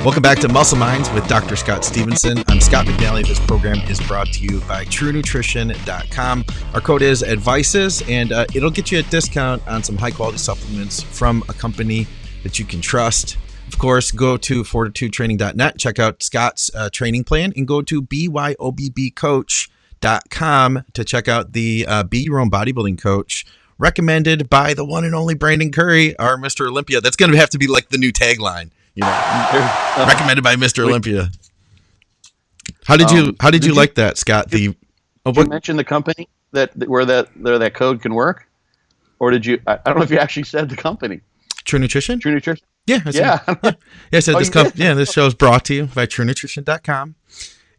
Welcome back to Muscle Minds with Dr. Scott Stevenson. I'm Scott McNally. This program is brought to you by TrueNutrition.com. Our code is ADVICES, and it'll get you a discount on some high-quality supplements from a company that you can trust. Of course, go to fortitudetraining.net, check out Scott's training plan, and go to byobbcoach.com to check out the Be Your Own Bodybuilding Coach, recommended by the one and only Brandon Curry, our Mr. Olympia. That's going to have to be like the new tagline. You know, recommended by Mr. Olympia. How did you like that, Scott? Did you mention the company where that code can work, or did you? I don't know if you actually said the company. True Nutrition. True Nutrition. Yeah. I said this. This show is brought to you by TrueNutrition.com,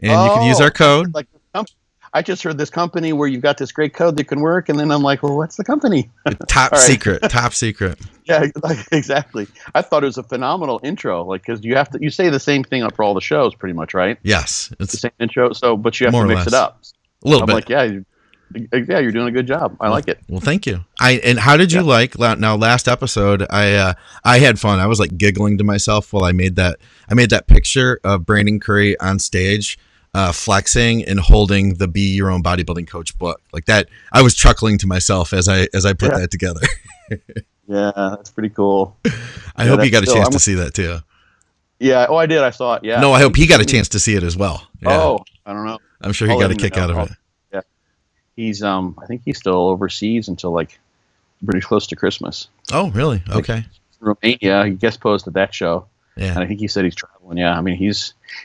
and you can use our code. I just heard this company where you've got this great code that can work, and then I'm like, well, what's the company? Top secret. Top secret. Yeah, exactly. I thought it was a phenomenal intro, because you say the same thing for all the shows, pretty much, right? Yes, it's the same intro. So, but you have to mix it up a little bit. Like, you're doing a good job. I like it. Well, thank you. And how did you like? Now, last episode, I had fun. I was like giggling to myself while I made that picture of Brandon Curry on stage, flexing and holding the Be Your Own Bodybuilding Coach book like that. I was chuckling to myself as I put that together. Yeah, that's pretty cool. I hope you got a chance to see that too. Yeah. Oh, I did. I saw it. Yeah. No, I hope he got a chance to see it as well. Yeah. Oh, I don't know. I'm sure he got a kick out of it. Yeah. He's I think he's still overseas until like pretty close to Christmas. Oh, really? Okay. Romania. He guest posed at that show. Yeah. And I think he said he's traveling. Yeah. I mean,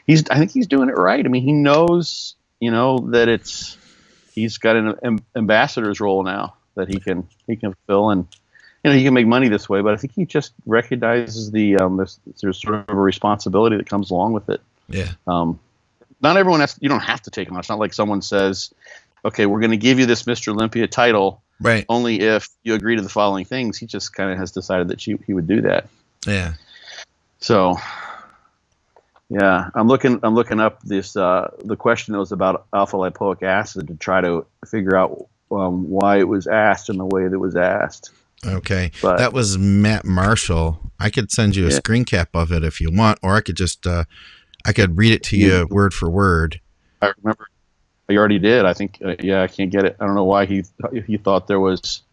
I think he's doing it right. I mean, he knows, that he's got an ambassador's role now that he can fill, and he can make money this way. But I think he just recognizes there's sort of a responsibility that comes along with it. Yeah. Not everyone you don't have to take him on. It's not like someone says, okay, we're going to give you this Mr. Olympia title, right, only if you agree to the following things. He just kind of has decided that he would do that. Yeah. So, yeah, I'm looking up this the question that was about alpha lipoic acid to try to figure out why it was asked in the way that it was asked. Okay, but that was Matt Marshall. I could send you a screen cap of it if you want, or I could just I could read it to you word for word. I remember you already did. I think I can't get it. I don't know why he thought there was.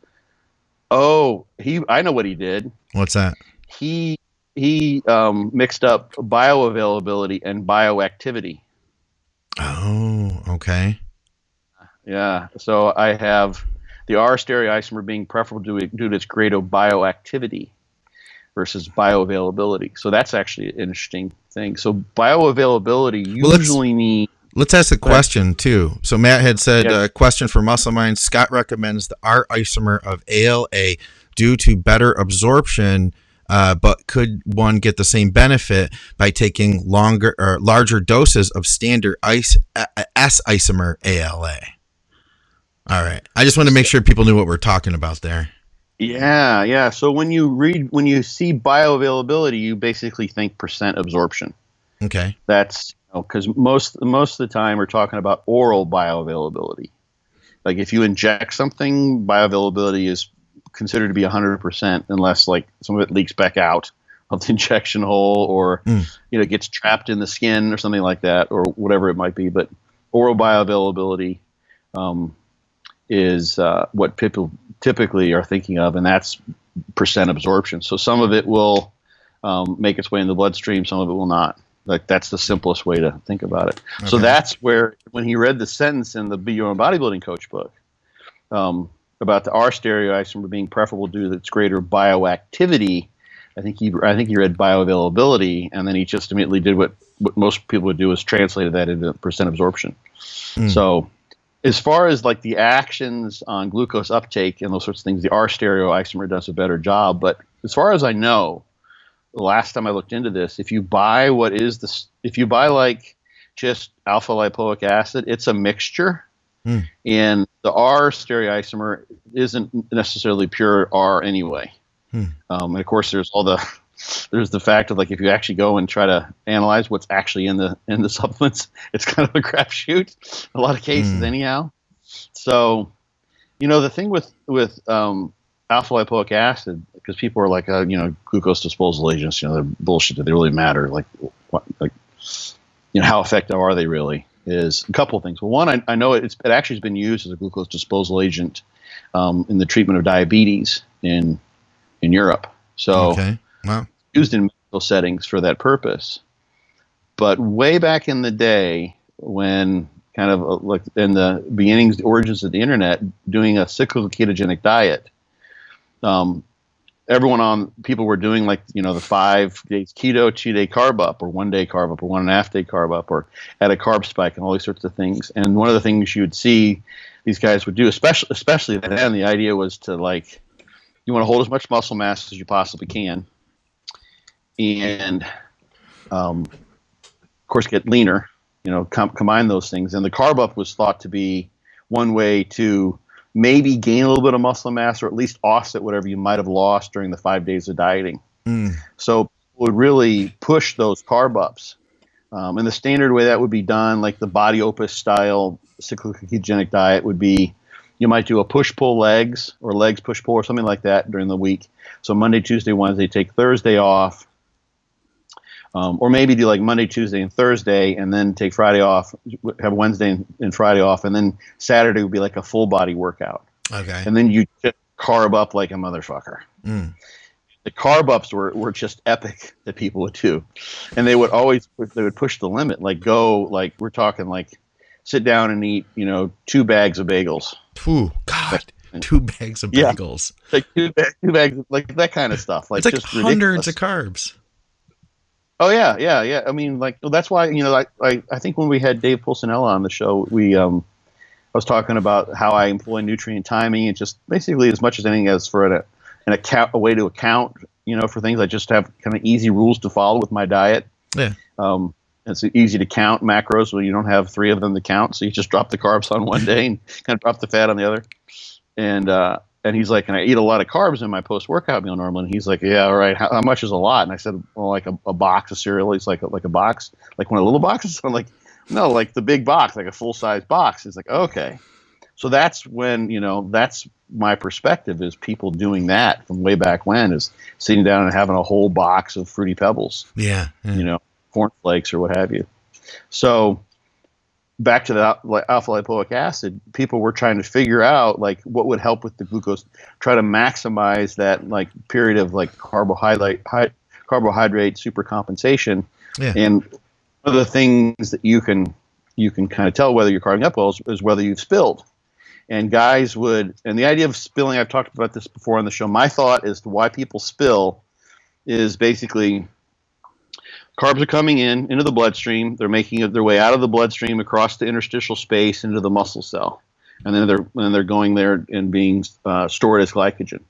Oh, I know what he did. What's that? He mixed up bioavailability and bioactivity. Oh, okay. Yeah. So I have the R stereoisomer being preferable due to its greater bioactivity versus bioavailability. So that's actually an interesting thing. So bioavailability usually means... Let's ask a question, too. So Matt had said, question for Muscle Minds. Scott recommends the R isomer of ALA due to better absorption, but could one get the same benefit by taking longer or larger doses of standard S isomer ALA? All right. I just want to make sure people knew what we're talking about there. Yeah. So when you see bioavailability, you basically think percent absorption. Okay. That's because most of the time we're talking about oral bioavailability. Like if you inject something, bioavailability is considered to be 100% unless like some of it leaks back out of the injection hole or gets trapped in the skin or something like that or whatever it might be. But oral bioavailability is what people typically are thinking of, and that's percent absorption. So some of it will make its way in the bloodstream, some of it will not. Like that's the simplest way to think about it. Okay. So that's where when he read the sentence in the Be Your Own Bodybuilding Coach book about the R stereoisomer being preferable due to its greater bioactivity, I think he read bioavailability, and then he just immediately did what most people would do is translated that into percent absorption. So as far as like the actions on glucose uptake and those sorts of things, the R stereoisomer does a better job. But as far as I know, the last time I looked into this, if you buy like just alpha lipoic acid, it's a mixture. And the R stereoisomer isn't necessarily pure R anyway. And of course, there's the fact of like if you actually go and try to analyze what's actually in the supplements, it's kind of a crapshoot. A lot of cases, anyhow. So, the thing with alpha lipoic acid, because people are like, glucose disposal agents, they're bullshit. Do they really matter? Like, how effective are they really? Is a couple of things. Well, one, I know it actually has been used as a glucose disposal agent in the treatment of diabetes in Europe. So okay. Wow. Used in medical settings for that purpose. But way back in the day, when kind of like in the beginnings, the origins of the internet, doing a cyclical ketogenic diet, people were doing the 5 days keto, 2-day carb up, or 1 day carb up, or 1.5 day carb up, or at a carb spike, and all these sorts of things. And one of the things you would see these guys would do, especially then, the idea was to you want to hold as much muscle mass as you possibly can, and of course get leaner. Combine those things. And the carb up was thought to be one way to maybe gain a little bit of muscle mass, or at least offset whatever you might have lost during the 5 days of dieting. So would really push those carb ups. And the standard way that would be done, like the Body Opus style cyclical ketogenic diet, would be you might do a push-pull legs, or legs push-pull, or something like that during the week. So Monday, Tuesday, Wednesday, take Thursday off. Or maybe do like Monday, Tuesday, and Thursday, and then take Friday off, have Wednesday and Friday off, and then Saturday would be like a full body workout. Okay. And then you just carb up like a motherfucker. The carb ups were just epic that people would do. And they would push the limit, we're talking sit down and eat, 2 bags of bagels. Ooh, God. 2 bags of bagels. Yeah. Two bags, like that kind of stuff. It's like just hundreds ridiculous. of carbs. Oh yeah. I mean, that's why I think when we had Dave Pulcinella on the show, I was talking about how I employ nutrient timing, and just basically as much as anything as for a way to account, for things. I just have kind of easy rules to follow with my diet. Yeah. It's easy to count macros when you don't have 3 of them to count, so you just drop the carbs on one day and kind of drop the fat on the other. And he's like, and I eat a lot of carbs in my post-workout meal normally. And he's like, yeah, all right. How much is a lot? And I said, well, like a box of cereal. He's like a box, like one of the little boxes. I'm like, no, like the big box, like a full-size box. He's like, okay. So that's when, that's my perspective, is people doing that from way back when, is sitting down and having a whole box of Fruity Pebbles. Yeah. Cornflakes or what have you. So back to the alpha lipoic acid, people were trying to figure out what would help with the glucose, try to maximize that period of carbohydrate supercompensation. Yeah. And one of the things that you can kind of tell whether you're carving up well is whether you've spilled. And guys and the idea of spilling, I've talked about this before on the show. My thought as to why people spill is basically carbs are coming into the bloodstream. They're making their way out of the bloodstream across the interstitial space into the muscle cell, and then they're going there and being stored as glycogen.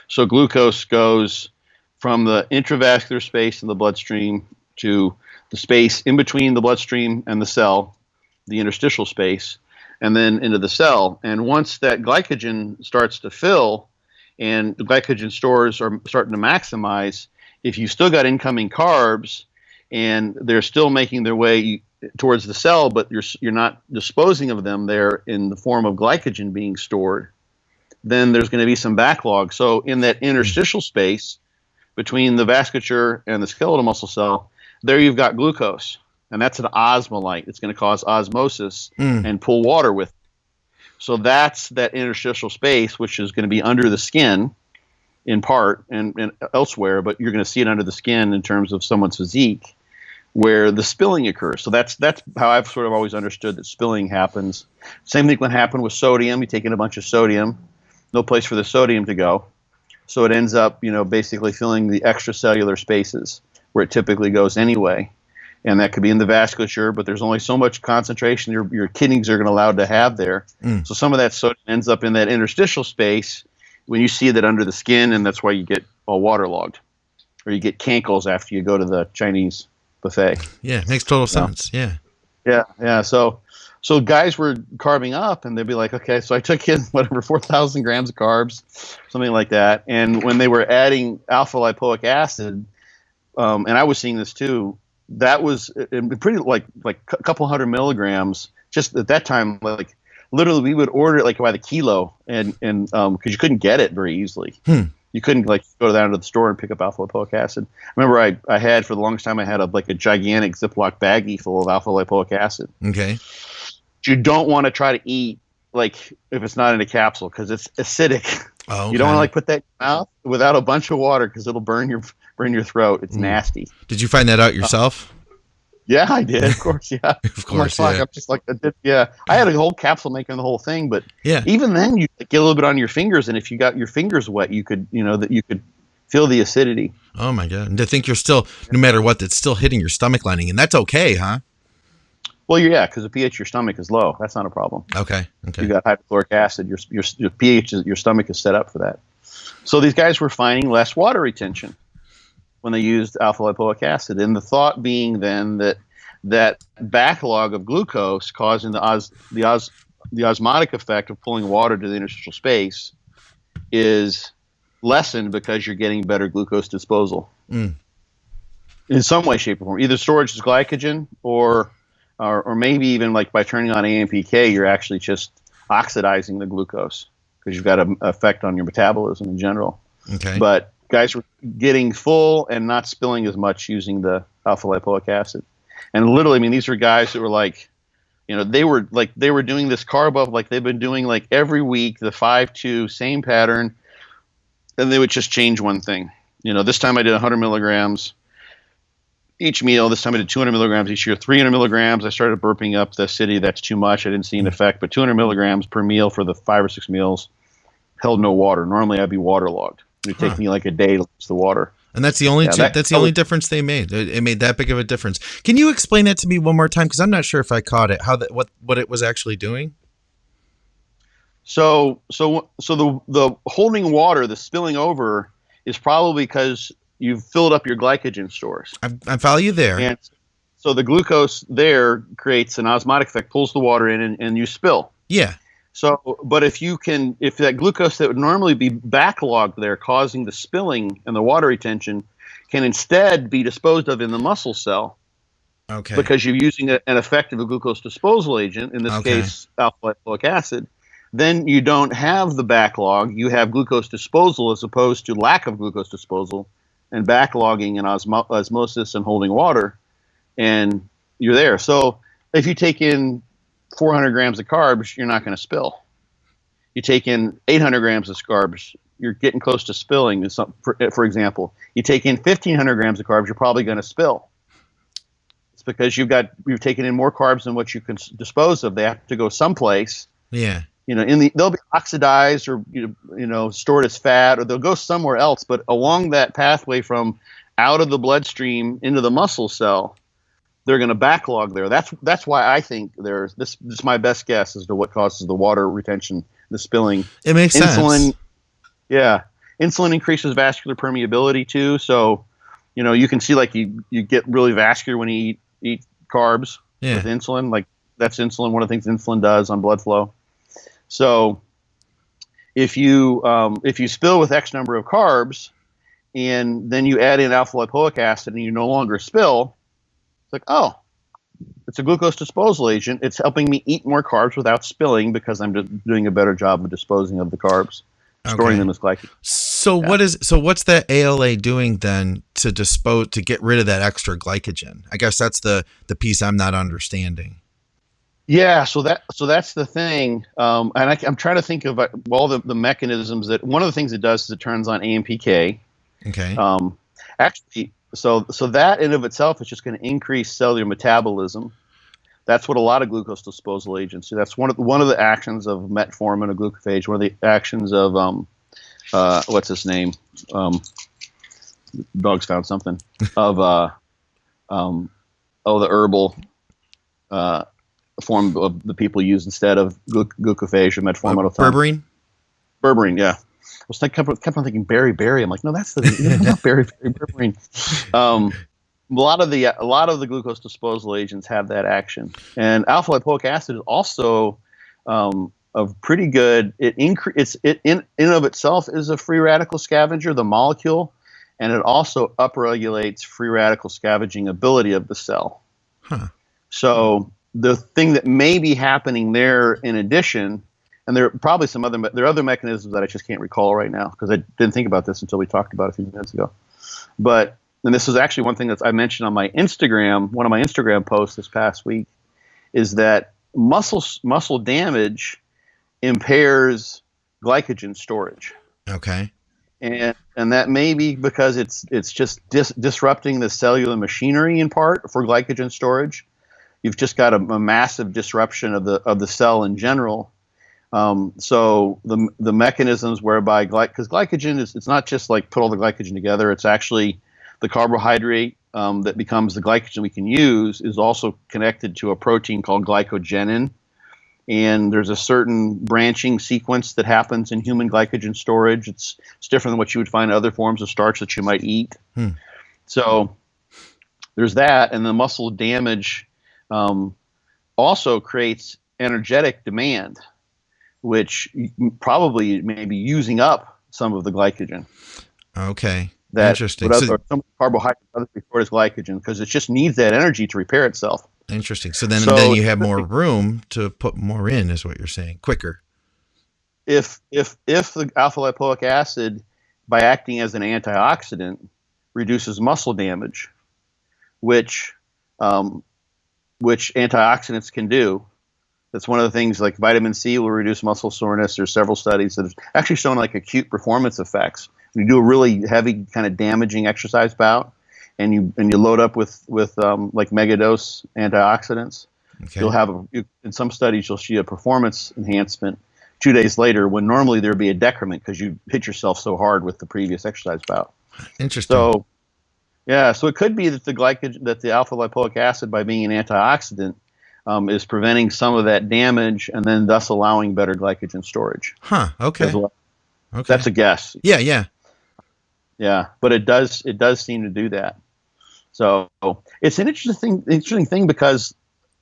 So glucose goes from the intravascular space in the bloodstream to the space in between the bloodstream and the cell, the interstitial space, and then into the cell. And once that glycogen starts to fill, and the glycogen stores are starting to maximize, if you've still got incoming carbs, and they're still making their way towards the cell, but you're not disposing of them there in the form of glycogen being stored, then there's going to be some backlog. So in that interstitial space between the vasculature and the skeletal muscle cell, there you've got glucose, and that's an osmolyte. It's going to cause osmosis and pull water with it. So that's that interstitial space, which is going to be under the skin in part and elsewhere, but you're going to see it under the skin in terms of someone's physique, where the spilling occurs. So that's how I've sort of always understood that spilling happens. Same thing can happen with sodium. You take in a bunch of sodium, no place for the sodium to go. So it ends up, basically filling the extracellular spaces where it typically goes anyway. And that could be in the vasculature, but there's only so much concentration your kidneys are going to allow to have there. So some of that sodium ends up in that interstitial space when you see that under the skin, and that's why you get all waterlogged, or you get cankles after you go to the Chinese buffet. Yeah, makes total sense. Yeah. So guys were carbing up, and they'd be like, okay, so I took in 4,000 grams of carbs, something like that. And when they were adding alpha lipoic acid, and I was seeing this too, that was pretty like a couple 100 milligrams. Just at that time, literally we would order it by the kilo, and because you couldn't get it very easily. You couldn't like go down to the store and pick up alpha lipoic acid. I remember I had for the longest time I had a gigantic Ziploc baggie full of alpha lipoic acid. Okay. You don't want to try to eat like if it's not in a capsule because it's acidic. Oh, okay. You don't want to like put that in your mouth without a bunch of water because it'll burn your throat. It's nasty. Did you find that out yourself? Yeah, I did. Of course, yeah. Of course, yeah. yeah. I'm just like, yeah. I had a whole capsule making the whole thing, but yeah. Even then, you get a little bit on your fingers, and if you got your fingers wet, you could feel the acidity. Oh my god! And to think you're still, no matter what, that's still hitting your stomach lining, and that's okay, huh? Well, yeah, because the pH of your stomach is low. That's not a problem. Okay. You got hypochloric acid. Your pH your stomach is set up for that. So these guys were finding less water retention when they used alpha lipoic acid, and the thought being then that backlog of glucose causing the osmotic effect of pulling water to the interstitial space is lessened because you're getting better glucose disposal in some way, shape, or form. Either storage as glycogen or maybe even like by turning on AMPK, you're actually just oxidizing the glucose because you've got an effect on your metabolism in general. Okay. But guys were getting full and not spilling as much using the alpha lipoic acid. And literally, I mean, these were guys that were like, they were doing this carb up like they've been doing like every week, the 5-2, same pattern, and they would just change one thing. This time I did 100 milligrams each meal. This time I did 200 milligrams each year, 300 milligrams. I started burping up the acidity. That's too much. I didn't see an effect, but 200 milligrams per meal for the 5 or 6 meals held no water. Normally I'd be waterlogged. It would take me like a day to lose the water. And that's the only that's the only difference they made. It made that big of a difference. Can you explain that to me one more time? Because I'm not sure if I caught it. What it was actually doing? So the holding water, the spilling over, is probably because you've filled up your glycogen stores. I follow you there. And so the glucose there creates an osmotic effect, pulls the water in, and you spill. Yeah. So, but if that glucose that would normally be backlogged there, causing the spilling and the water retention, can instead be disposed of in the muscle cell. Okay. Because you're using an effective glucose disposal agent, in this case, alpha lipoic acid, then you don't have the backlog. You have glucose disposal as opposed to lack of glucose disposal and backlogging and osmosis and holding water, and you're there. So if you take in 400 grams of carbs, you're not going to spill. You take in 800 grams of carbs, you're getting close to spilling. For example, you take in 1,500 grams of carbs, you're probably going to spill. It's because you've taken in more carbs than what you can dispose of. They have to go someplace. Yeah. They'll be oxidized or stored as fat, or they'll go somewhere else. But along that pathway from out of the bloodstream into the muscle cell, they're going to backlog there. That's why I think this is my best guess as to what causes the water retention, the spilling. It makes sense. Yeah. Insulin increases vascular permeability too. So, you can see like you get really vascular when you eat carbs with insulin. Like that's insulin. One of the things insulin does on blood flow. So if you spill with X number of carbs and then you add in alpha lipoic acid and you no longer spill, like, oh, it's a glucose disposal agent. It's helping me eat more carbs without spilling because I'm just doing a better job of disposing of the carbs, storing them as glycogen. So what's that ALA doing then to get rid of that extra glycogen? I guess that's the piece I'm not understanding. Yeah, so that's the thing, and I'm trying to think of all the mechanisms that. One of the things it does is it turns on AMPK. Okay. Actually. So that in of itself is just going to increase cellular metabolism. That's what a lot of glucose disposal agents do. That's one of the actions of metformin, a glucophage. One of the actions of what's his name? Dog's found something of the herbal form of the people use instead of glucophage or metformin. Berberine, yeah. I kept on thinking berry. I'm like, no, that's not berberine. A lot of the glucose disposal agents have that action, and alpha lipoic acid is also a pretty good. It in of itself is a free radical scavenger, the molecule, and it also upregulates free radical scavenging ability of the cell. Huh. So the thing that may be happening there, in addition, And there are probably there are other mechanisms that I just can't recall right now because I didn't think about this until we talked about it a few minutes ago. And this is actually one thing that I mentioned on my Instagram, one of my Instagram posts this past week, is that muscle damage impairs glycogen storage. Okay. And that may be because it's just disrupting the cellular machinery in part for glycogen storage. You've just got a massive disruption of the cell in general. So the mechanisms whereby because glycogen it's not just like put all the glycogen together. It's actually the carbohydrate that becomes the glycogen we can use is also connected to a protein called glycogenin. And there's a certain branching sequence that happens in human glycogen storage. It's different than what you would find in other forms of starch that you might eat. So there's that, and the muscle damage also creates energetic demand, which probably may be using up some of the glycogen. Okay. That interesting. Some carbohydrates before it is glycogen because it just needs that energy to repair itself. Interesting. So then you have more room to put more in, is what you're saying, quicker. If the alpha lipoic acid, by acting as an antioxidant, reduces muscle damage, which antioxidants can do. That's one of the things. Like vitamin C will reduce muscle soreness. There's several studies that have actually shown like acute performance effects. When you do a really heavy kind of damaging exercise bout, and you load up with like megadose antioxidants, you'll have in some studies you'll see a performance enhancement 2 days later when normally there'd be a decrement because you hit yourself so hard with the previous exercise bout. Interesting. So so it could be that the alpha lipoic acid, by being an antioxidant, is preventing some of that damage and then thus allowing better glycogen storage. Okay. As well. Okay. That's a guess. Yeah, but it does seem to do that. So it's an interesting thing because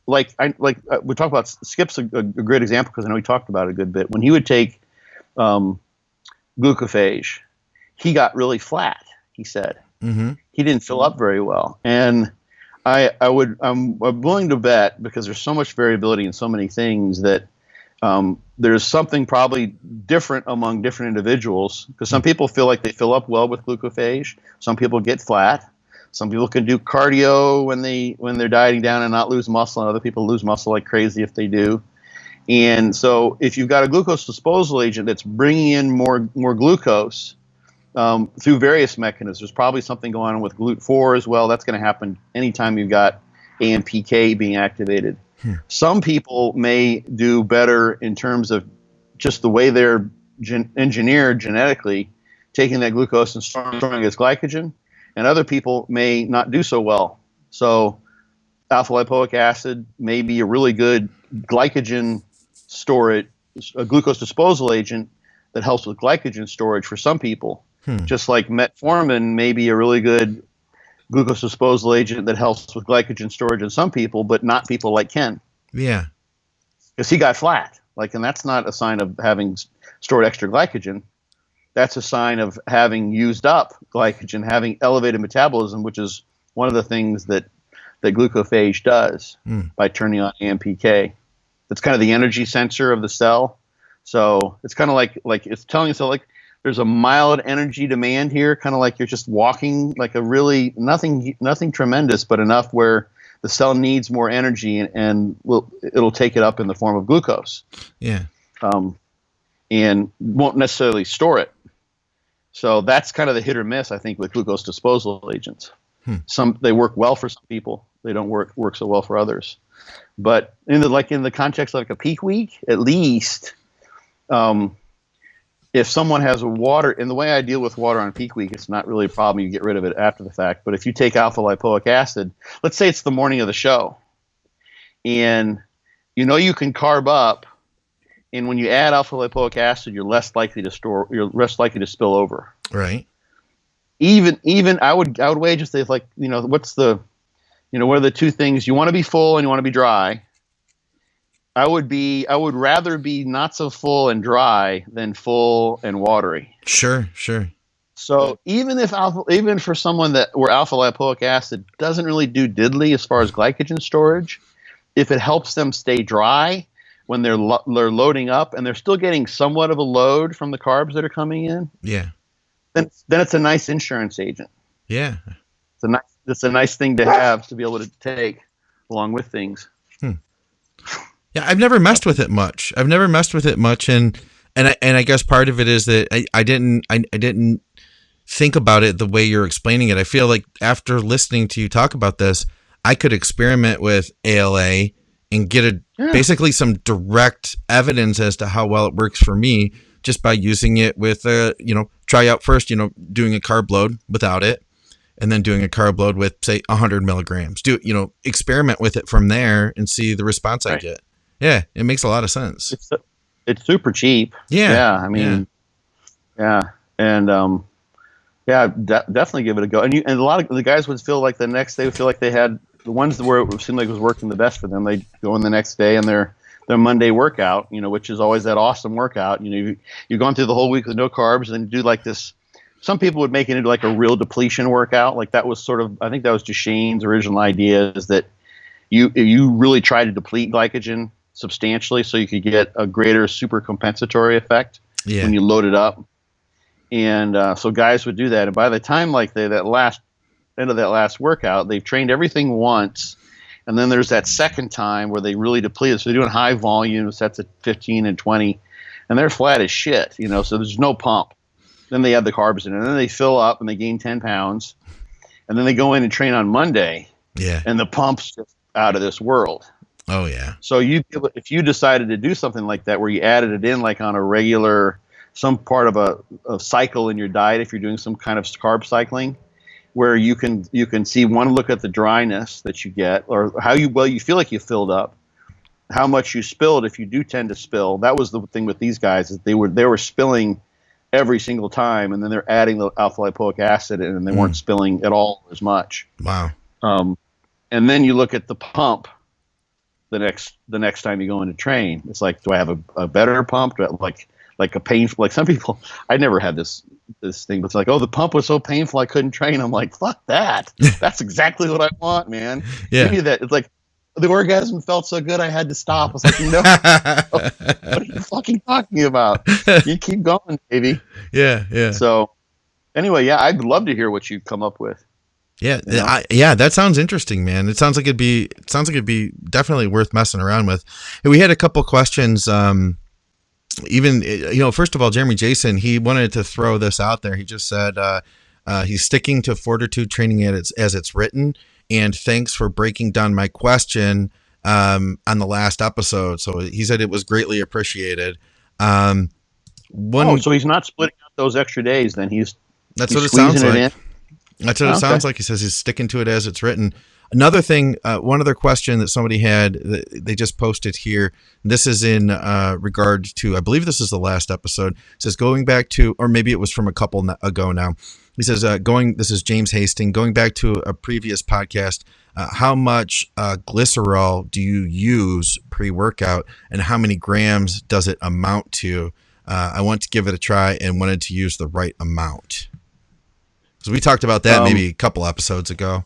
we talk about Skip's a great example because I know he talked about it a good bit. When he would take glucophage, he got really flat. He said he didn't fill up very well, and I'm willing to bet, because there's so much variability in so many things, that there's something probably different among different individuals, because some people feel like they fill up well with glucophage. Some people get flat. Some people can do cardio when they're dieting down and not lose muscle, and other people lose muscle like crazy if they do. And so if you've got a glucose disposal agent that's bringing in more glucose through various mechanisms, there's probably something going on with GLUT4 as well. That's going to happen anytime you've got AMPK being activated. Some people may do better in terms of just the way they're engineered genetically, taking that glucose and storing it as glycogen, and other people may not do so well. So alpha lipoic acid may be a really good glycogen storage, a glucose disposal agent that helps with glycogen storage for some people. Just like metformin may be a really good glucose disposal agent that helps with glycogen storage in some people, but not people like Ken. Yeah. Because he got flat. And that's not a sign of having stored extra glycogen. That's a sign of having used up glycogen, having elevated metabolism, which is one of the things that glucophage does by turning on AMPK. It's kind of the energy sensor of the cell. So it's kind of like it's telling you, so like there's a mild energy demand here, kind of like you're just walking, like a really nothing tremendous, but enough where the cell needs more energy and it'll take it up in the form of glucose. Yeah. And won't necessarily store it. So that's kind of the hit or miss, I think, with glucose disposal agents. They work well for some people. They don't work so well for others. But in the context of like a peak week, at least, if someone has water, and the way I deal with water on peak week, it's not really a problem. You get rid of it after the fact. But if you take alpha lipoic acid, let's say it's the morning of the show, and you can carb up, and when you add alpha lipoic acid, you're less likely to spill over. Right. Even I would wager, say, like, what are the two things you want to be full and you want to be dry? I would rather be not so full and dry than full and watery. Sure. So even for someone where alpha lipoic acid doesn't really do diddly as far as glycogen storage, if it helps them stay dry when they're loading up and they're still getting somewhat of a load from the carbs that are coming in, then it's a nice insurance agent. Yeah. It's a nice thing to have to be able to take along with things. Yeah, I've never messed with it much. And I guess part of it is that I didn't think about it the way you're explaining it. I feel like after listening to you talk about this, I could experiment with ALA and get basically some direct evidence as to how well it works for me just by using it with try out first, doing a carb load without it, and then doing a carb load with, say, 100 milligrams. Experiment with it from there and see the response I get. Yeah, it makes a lot of sense. It's super cheap. Yeah. I mean, and definitely give it a go. And a lot of the guys would feel like the next day would feel like they had the ones where it seemed like it was working the best for them. They go in the next day and their Monday workout, which is always that awesome workout. You've gone through the whole week with no carbs, and then you do like this. Some people would make it into like a real depletion workout. Like that was I think that was Shane's original idea, is that you really try to deplete glycogen substantially so you could get a greater super compensatory effect when you load it up. And so guys would do that. And by the time like end of that last workout, they've trained everything once. And then there's that second time where they really deplete it. So they're doing high volume sets at 15 and 20, and they're flat as shit, so there's no pump. Then they add the carbs in, and then they fill up and they gain 10 pounds. And then they go in and train on Monday. Yeah. And the pump's just out of this world. Oh, yeah. So if you decided to do something like that, where you added it in like on a regular, some part of a cycle in your diet, if you're doing some kind of carb cycling, where you can look at the dryness that you get, or how you feel like you filled up, how much you spilled if you do tend to spill. That was the thing with these guys, is they were spilling every single time, and then they're adding the alpha lipoic acid in, and they weren't spilling at all as much. Wow. And then you look at the pump the next time you go in to train. It's like, do I have a better pump? Do I like a painful, like some people, I never had this thing, but it's like, oh, the pump was so painful I couldn't train. I'm like, fuck that. That's exactly what I want, man. Yeah. Give me that. It's like, the orgasm felt so good I had to stop. I was like, no, what are you fucking talking about? You keep going, baby. Yeah. So anyway, I'd love to hear what you come up with. Yeah, that sounds interesting, man. It sounds like it'd be definitely worth messing around with. And we had a couple questions. First of all, Jeremy Jason, he wanted to throw this out there. He just said he's sticking to fortitude training as it's written. And thanks for breaking down my question on the last episode. So he said it was greatly appreciated. So he's not splitting out those extra days. Then that's what it sounds like. That's what it sounds like. He says he's sticking to it as it's written. Another thing, one other question that somebody had, they just posted here. This is in regard to, I believe this is the last episode. It says going back to, or maybe it was from a couple ago now. He says, this is James Hastings, going back to a previous podcast, how much glycerol do you use pre-workout, and how many grams does it amount to? I want to give it a try and wanted to use the right amount. So we talked about that maybe a couple episodes ago.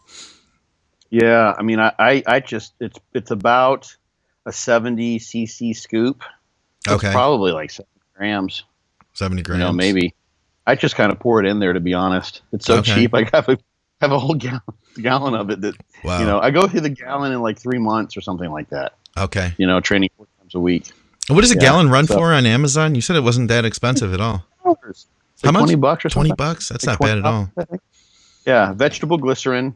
Yeah, I mean, I just, it's about a 70 cc scoop. It's probably like 70 grams. 70 grams. Maybe. I just kind of pour it in there, to be honest. It's so cheap. I have a whole gallon of it that, I go through the gallon in like 3 months or something like that. Okay. Training 4 times a week. And what does a gallon run for on Amazon? You said it wasn't that expensive at all. How much? $20 or $20? something. That's like not bad at all. Yeah. Vegetable glycerin,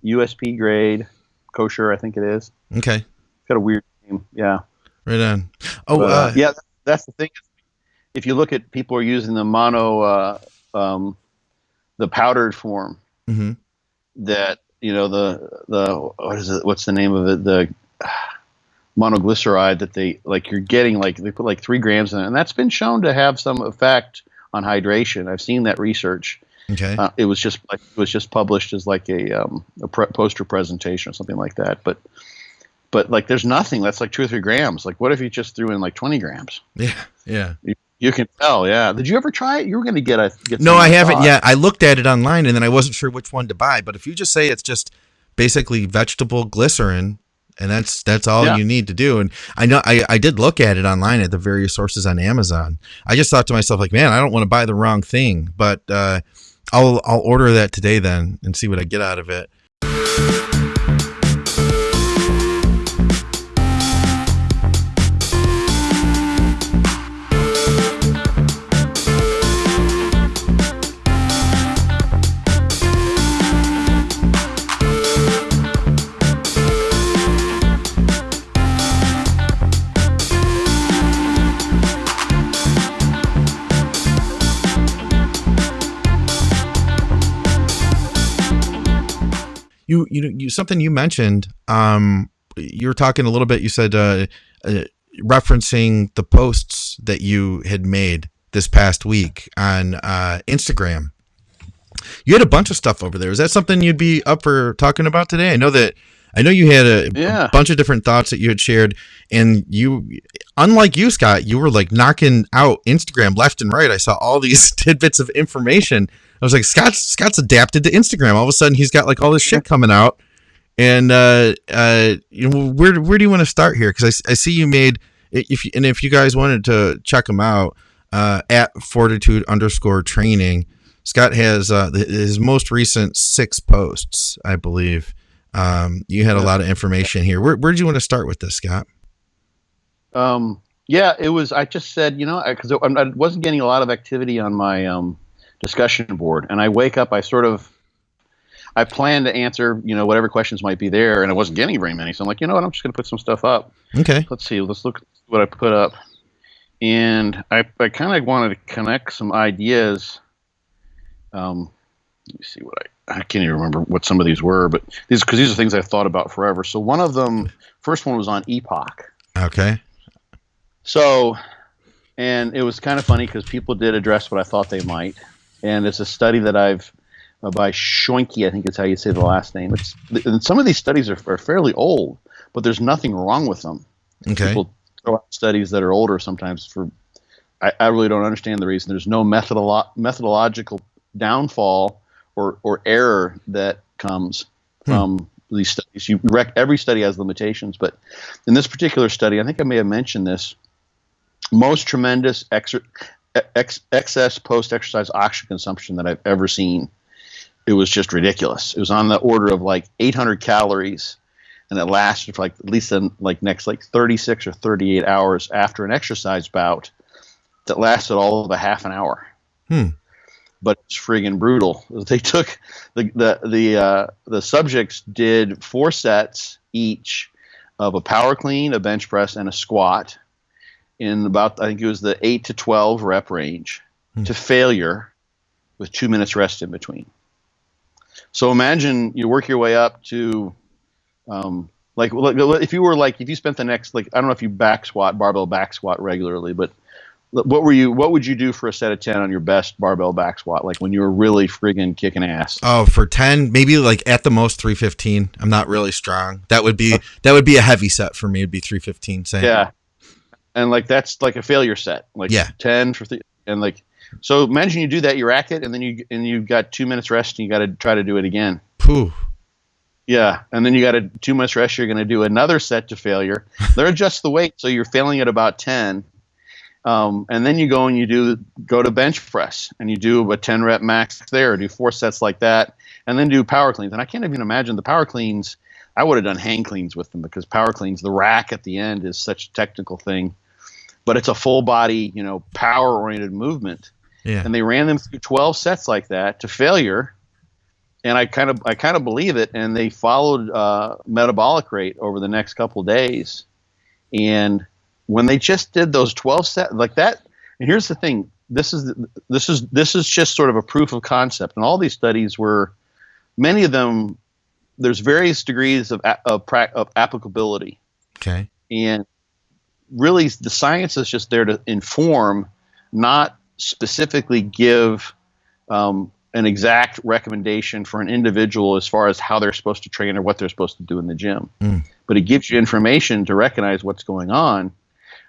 USP grade, kosher, I think it is. Okay. It's got a weird name. Yeah. Right on. That's the thing. If you look at people are using the the powdered form, that what is it? What's the name of it? The monoglyceride that you're getting, they put like 3 grams in it, and that's been shown to have some effect on hydration. I've seen that research. Okay. It was just published as like a poster presentation or something like that. But like there's nothing. That's like 2 or 3 grams. Like what if you just threw in like 20 grams? Yeah. You can tell, yeah. Did you ever try it? You were going to get No, I haven't yet. I looked at it online and then I wasn't sure which one to buy. But if you just say it's just basically vegetable glycerin, And that's all you need to do. And I know I did look at it online at the various sources on Amazon. I just thought to myself, like, man, I don't want to buy the wrong thing, but I'll order that today then and see what I get out of it. You something you mentioned, you were talking a little bit, you said referencing the posts that you had made this past week on Instagram. You had a bunch of stuff over there. Is that something you'd be up for talking about today? I know you had a bunch of different thoughts that you had shared, and you, unlike you, Scott, you were like knocking out Instagram left and right. I saw all these tidbits of information. I was like, Scott's adapted to Instagram. All of a sudden, he's got like all this shit coming out. And where do you want to start here? Because I see you made, if you guys wanted to check him out at Fortitude_training, Scott has his most recent 6 posts, I believe. You had a lot of information here. Where did you want to start with this, Scott? It was. I just said, because I wasn't getting a lot of activity on my discussion board, and I wake up, I plan to answer, whatever questions might be there, and I wasn't getting very many. So I'm like, you know what, I'm just going to put some stuff up. Okay. Let's see. Let's look at what I put up. And I kind of wanted to connect some ideas. Let me see what I can't even remember what some of these were, but these are things I've thought about forever. So one of them, first one was on EPOC. Okay. So, and it was kind of funny because people did address what I thought they might. And it's a study that I've by Schoenke, I think is how you say the last name. And some of these studies are fairly old, but there's nothing wrong with them. Okay. People throw out studies that are older sometimes I really don't understand the reason. There's no methodological downfall or error that comes from these studies. Every study has limitations, but in this particular study, I think I may have mentioned this, most tremendous excess post-exercise oxygen consumption that I've ever seen. It was just ridiculous. It was on the order of like 800 calories, and it lasted for at least 36 or 38 hours after an exercise bout that lasted all of a half an hour. But it's friggin' brutal. They took the subjects did 4 sets each of a power clean, a bench press, and a squat in about, I think it was the 8 to 12 rep range to failure with 2 minutes rest in between. So imagine you work your way up to if you spent the next, I don't know if you barbell back squat regularly, but what would you do for a set of 10 on your best barbell back squat, like when you were really friggin' kicking ass? Oh, for 10, maybe at the most 315. I'm not really strong. That would be a heavy set for me. It'd be 315. Same. Yeah. And that's like a failure set, 10 for so imagine you do that, you rack it, and then you've got 2 minutes rest, and you got to try to do it again. Pooh. Yeah, and then you got 2 minutes rest. You're going to do another set to failure. They adjust the weight, so you're failing at about 10, and then you go and go to bench press, and you do a 10 rep max there, do 4 sets like that, and then do power cleans. And I can't even imagine the power cleans. I would have done hang cleans with them, because power cleans, the rack at the end is such a technical thing, but it's a full body, power oriented movement. Yeah. And they ran them through 12 sets like that to failure, and I kind of believe it. And they followed metabolic rate over the next couple of days, and when they just did those 12 sets like that, and here's the thing: this is just sort of a proof of concept. And all these studies many of them, there's various degrees of applicability. Okay. And really, the science is just there to inform, not specifically give an exact recommendation for an individual as far as how they're supposed to train or what they're supposed to do in the gym. But it gives you information to recognize what's going on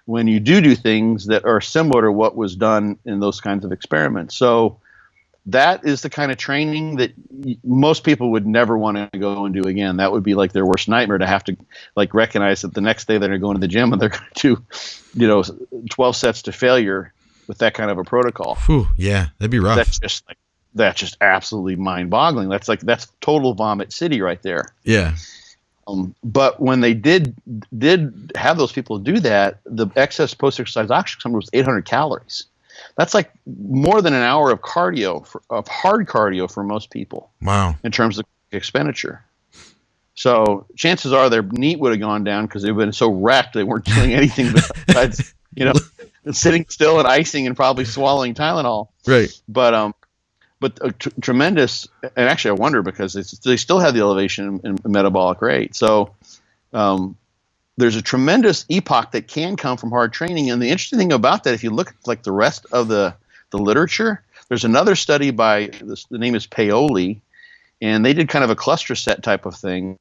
when you do things that are similar to what was done in those kinds of experiments. So that is the kind of training that most people would never want to go and do again. That would be like their worst nightmare, to have to like recognize that the next day they're going to the gym and they're going to do 12 sets to failure with that kind of a protocol. Whew, yeah, that'd be rough. That's just absolutely mind-boggling. That's total vomit city right there. Yeah. But when they did have those people do that, the excess post-exercise oxygen consumption was 800 calories. That's like more than an hour of cardio, of hard cardio for most people. Wow. In terms of expenditure. So chances are their NEAT would have gone down because they've been so wrecked they weren't doing anything besides sitting still and icing and probably swallowing Tylenol. Right. But tremendous, and actually I wonder, because they still have the elevation in metabolic rate. So there's a tremendous EPOC that can come from hard training. And the interesting thing about that, if you look at like the rest of the literature, there's another study by the name is Paoli, and they did kind of a cluster set type of thing.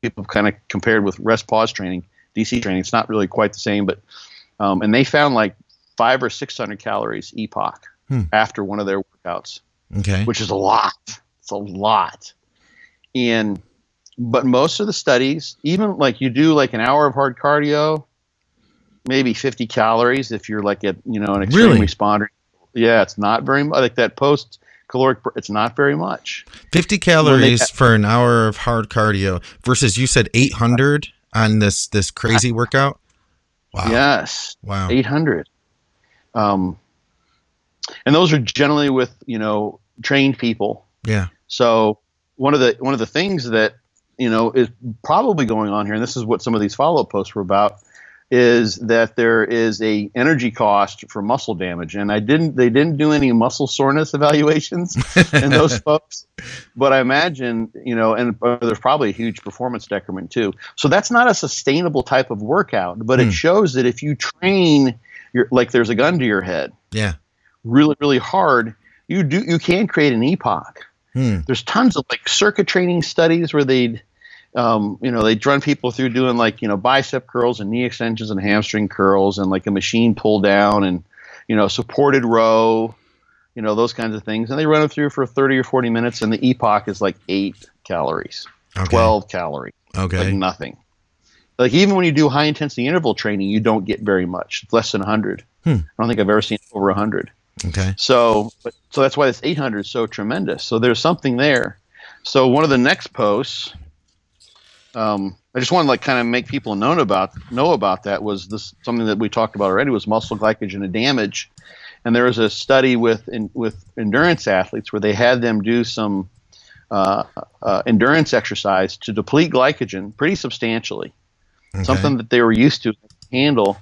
People kind of compared with rest pause training, DC training. It's not really quite the same, but and they found like 500 or 600 calories EPOC after one of their workouts. Okay. Which is a lot. It's a lot. But most of the studies, even like you do like an hour of hard cardio, maybe 50 calories if you're like an extreme responder. Yeah, it's not very much. Like that post caloric, it's not very much. 50 calories for an hour of hard cardio versus, you said 800 on this crazy workout. Wow. Yes. Wow. 800. And those are generally with trained people. Yeah. So one of the things that is probably going on here, and this is what some of these follow-up posts were about, is that there is a energy cost for muscle damage. And they didn't do any muscle soreness evaluations in those folks, but I imagine, and there's probably a huge performance decrement too. So that's not a sustainable type of workout, but it shows that if you train like there's a gun to your head, really, really hard, you can create an EPOC. There's tons of like circuit training studies where they'd run people through doing like, bicep curls and knee extensions and hamstring curls and like a machine pull down and, supported row, those kinds of things. And they run them through for 30 or 40 minutes. And the EPOC is like 8 calories, 12 calories, like nothing. Like even when you do high intensity interval training, you don't get very much. It's less than 100. I don't think I've ever seen over 100. Okay. So that's why this 800 is so tremendous. So there's something there. So one of the next posts, I just want to like kind of make people know about that, was this something that we talked about already, was muscle glycogen damage. And there was a study with endurance athletes where they had them do some endurance exercise to deplete glycogen pretty substantially, something that they were used to handle.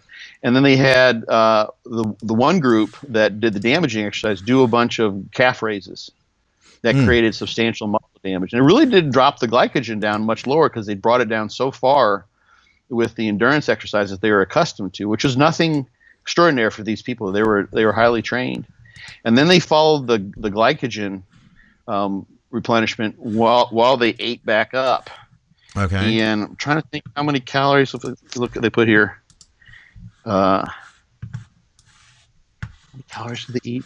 And then they had the one group that did the damaging exercise do a bunch of calf raises that created substantial muscle damage. And it really did drop the glycogen down much lower because they brought it down so far with the endurance exercise that they were accustomed to, which is nothing extraordinary for these people. They were highly trained. And then they followed the glycogen replenishment while they ate back up. Okay. And I'm trying to think how many calories. Look, they put here. How many calories did they eat?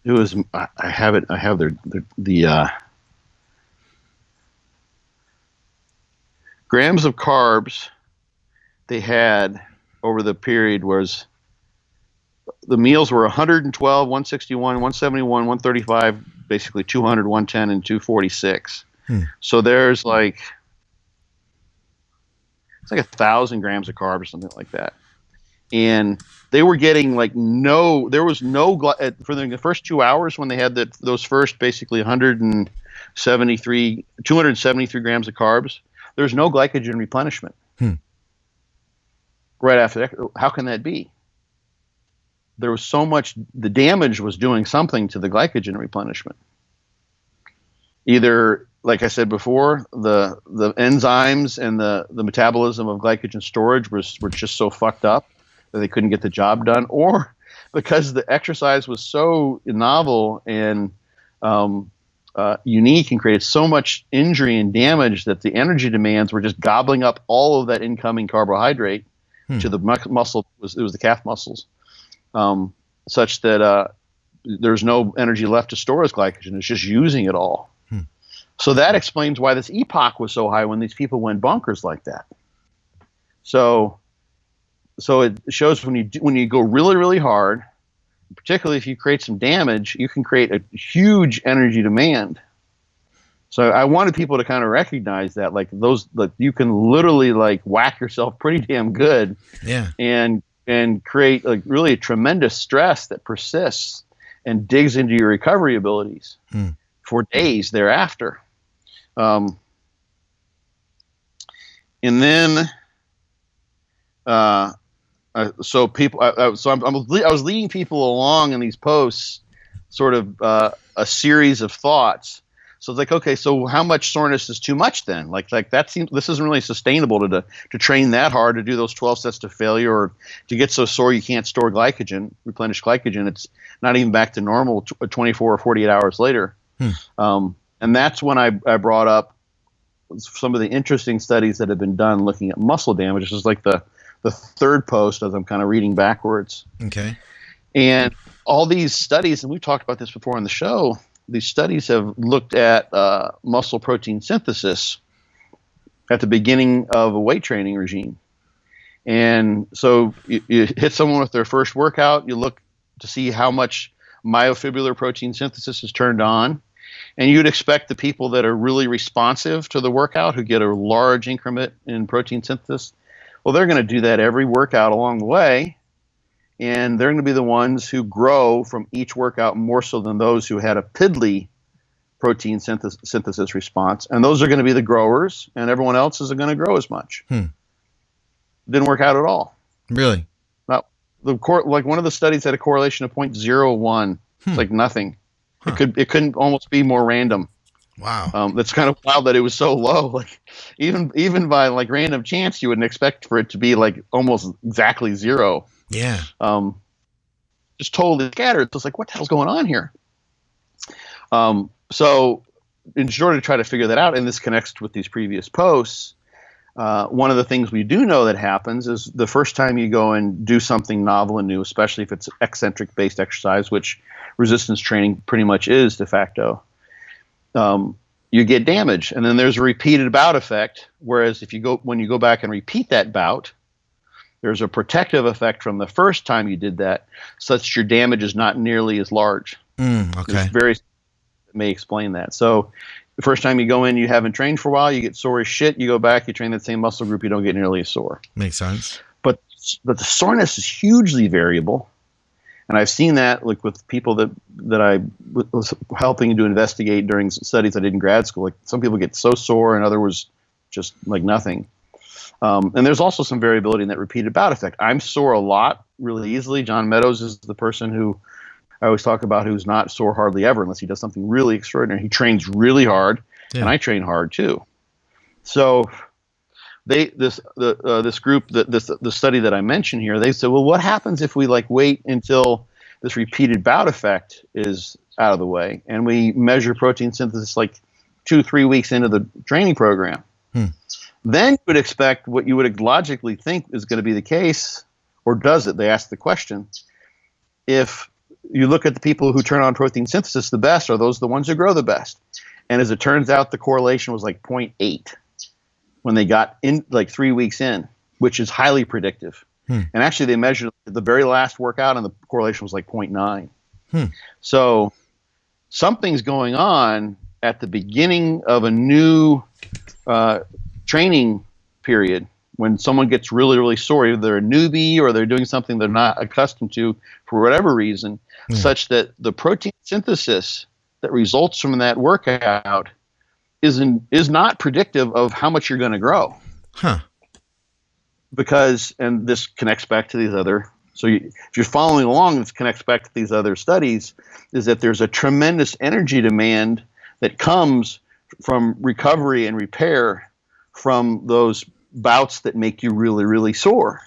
It was. I have it. I have the grams of carbs they had over the period was, the meals were 112, 161, 171, 135, basically 200, 110, and 246. So there's like, it's like 1,000 grams of carbs or something like that. And they were getting like there was no, for the first 2 hours when they had those first basically 273 grams of carbs, there's no glycogen replenishment. Right after that. How can that be? There was so much, the damage was doing something to the glycogen replenishment. Either, like I said before, the enzymes and the metabolism of glycogen storage were just so fucked up that they couldn't get the job done, or because the exercise was so novel and unique and created so much injury and damage that the energy demands were just gobbling up all of that incoming carbohydrate to the muscle. It was the calf muscles, such that there's no energy left to store as glycogen. It's just using it all. So that explains why this EPOC was so high when these people went bonkers like that. So it shows when you go really, really hard, particularly if you create some damage, you can create a huge energy demand. So I wanted people to kind of recognize that, like you can literally like whack yourself pretty damn good, and create like really a tremendous stress that persists and digs into your recovery abilities for days thereafter. And then, so people, I was leading people along in these posts, sort of a series of thoughts. So it's like, okay, so how much soreness is too much then? Like that seems, this isn't really sustainable to train that hard, to do those 12 sets to failure, or to get so sore you can't store glycogen, replenish glycogen. It's not even back to normal 24 or 48 hours later. And that's when I brought up some of the interesting studies that have been done looking at muscle damage. This is like the third post as I'm kind of reading backwards. Okay. And all these studies, and we've talked about this before on the show, these studies have looked at muscle protein synthesis at the beginning of a weight training regime. And so you hit someone with their first workout, you look to see how much myofibrillar protein synthesis is turned on. And you'd expect the people that are really responsive to the workout, who get a large increment in protein synthesis, well, they're going to do that every workout along the way. And they're going to be the ones who grow from each workout more so than those who had a piddly protein synthesis response. And those are going to be the growers, and everyone else isn't going to grow as much. Didn't work out at all. Really? Now, like one of the studies had a correlation of 0.01. It's like nothing. It couldn't almost be more random. Wow. That's kind of wild that it was so low. Like even by like random chance, you wouldn't expect for it to be like almost exactly zero. Yeah. Just totally scattered. So it's like, what the hell's going on here? So in order to try to figure that out, and this connects with these previous posts, one of the things we do know that happens is the first time you go and do something novel and new, especially if it's eccentric based exercise, which resistance training pretty much is de facto, you get damage, and then there's a repeated bout effect. Whereas when you go back and repeat that bout, there's a protective effect from the first time you did that, such that your damage is not nearly as large. Okay. That may explain that. So the first time you go in, you haven't trained for a while, you get sore as shit. You go back, you train that same muscle group, you don't get nearly as sore. Makes sense. But the soreness is hugely variable. And I've seen that like with people that I was helping to investigate during studies I did in grad school. Like some people get so sore and others was just like nothing. And there's also some variability in that repeated bout effect. I'm sore a lot really easily. John Meadows is the person who I always talk about who's not sore hardly ever unless he does something really extraordinary. He trains really hard, and I train hard too. So this group, the study that I mentioned here, they said, well, what happens if we like wait until this repeated bout effect is out of the way and we measure protein synthesis like 2-3 weeks into the training program? Then you would expect what you would logically think is going to be the case, or does it? They ask the question. If you look at the people who turn on protein synthesis the best, are those the ones who grow the best? And as it turns out, the correlation was like 0.8 when they got in like 3 weeks in, which is highly predictive. And actually they measured the very last workout and the correlation was like 0.9. So something's going on at the beginning of a new training period when someone gets really, really sore. Either they're a newbie or they're doing something they're not accustomed to for whatever reason, such that the protein synthesis that results from that workout is not predictive of how much you're going to grow. Because, and this connects back to these other, so if you're following along, this connects back to these other studies, is that there's a tremendous energy demand that comes from recovery and repair from those bouts that make you really, really sore.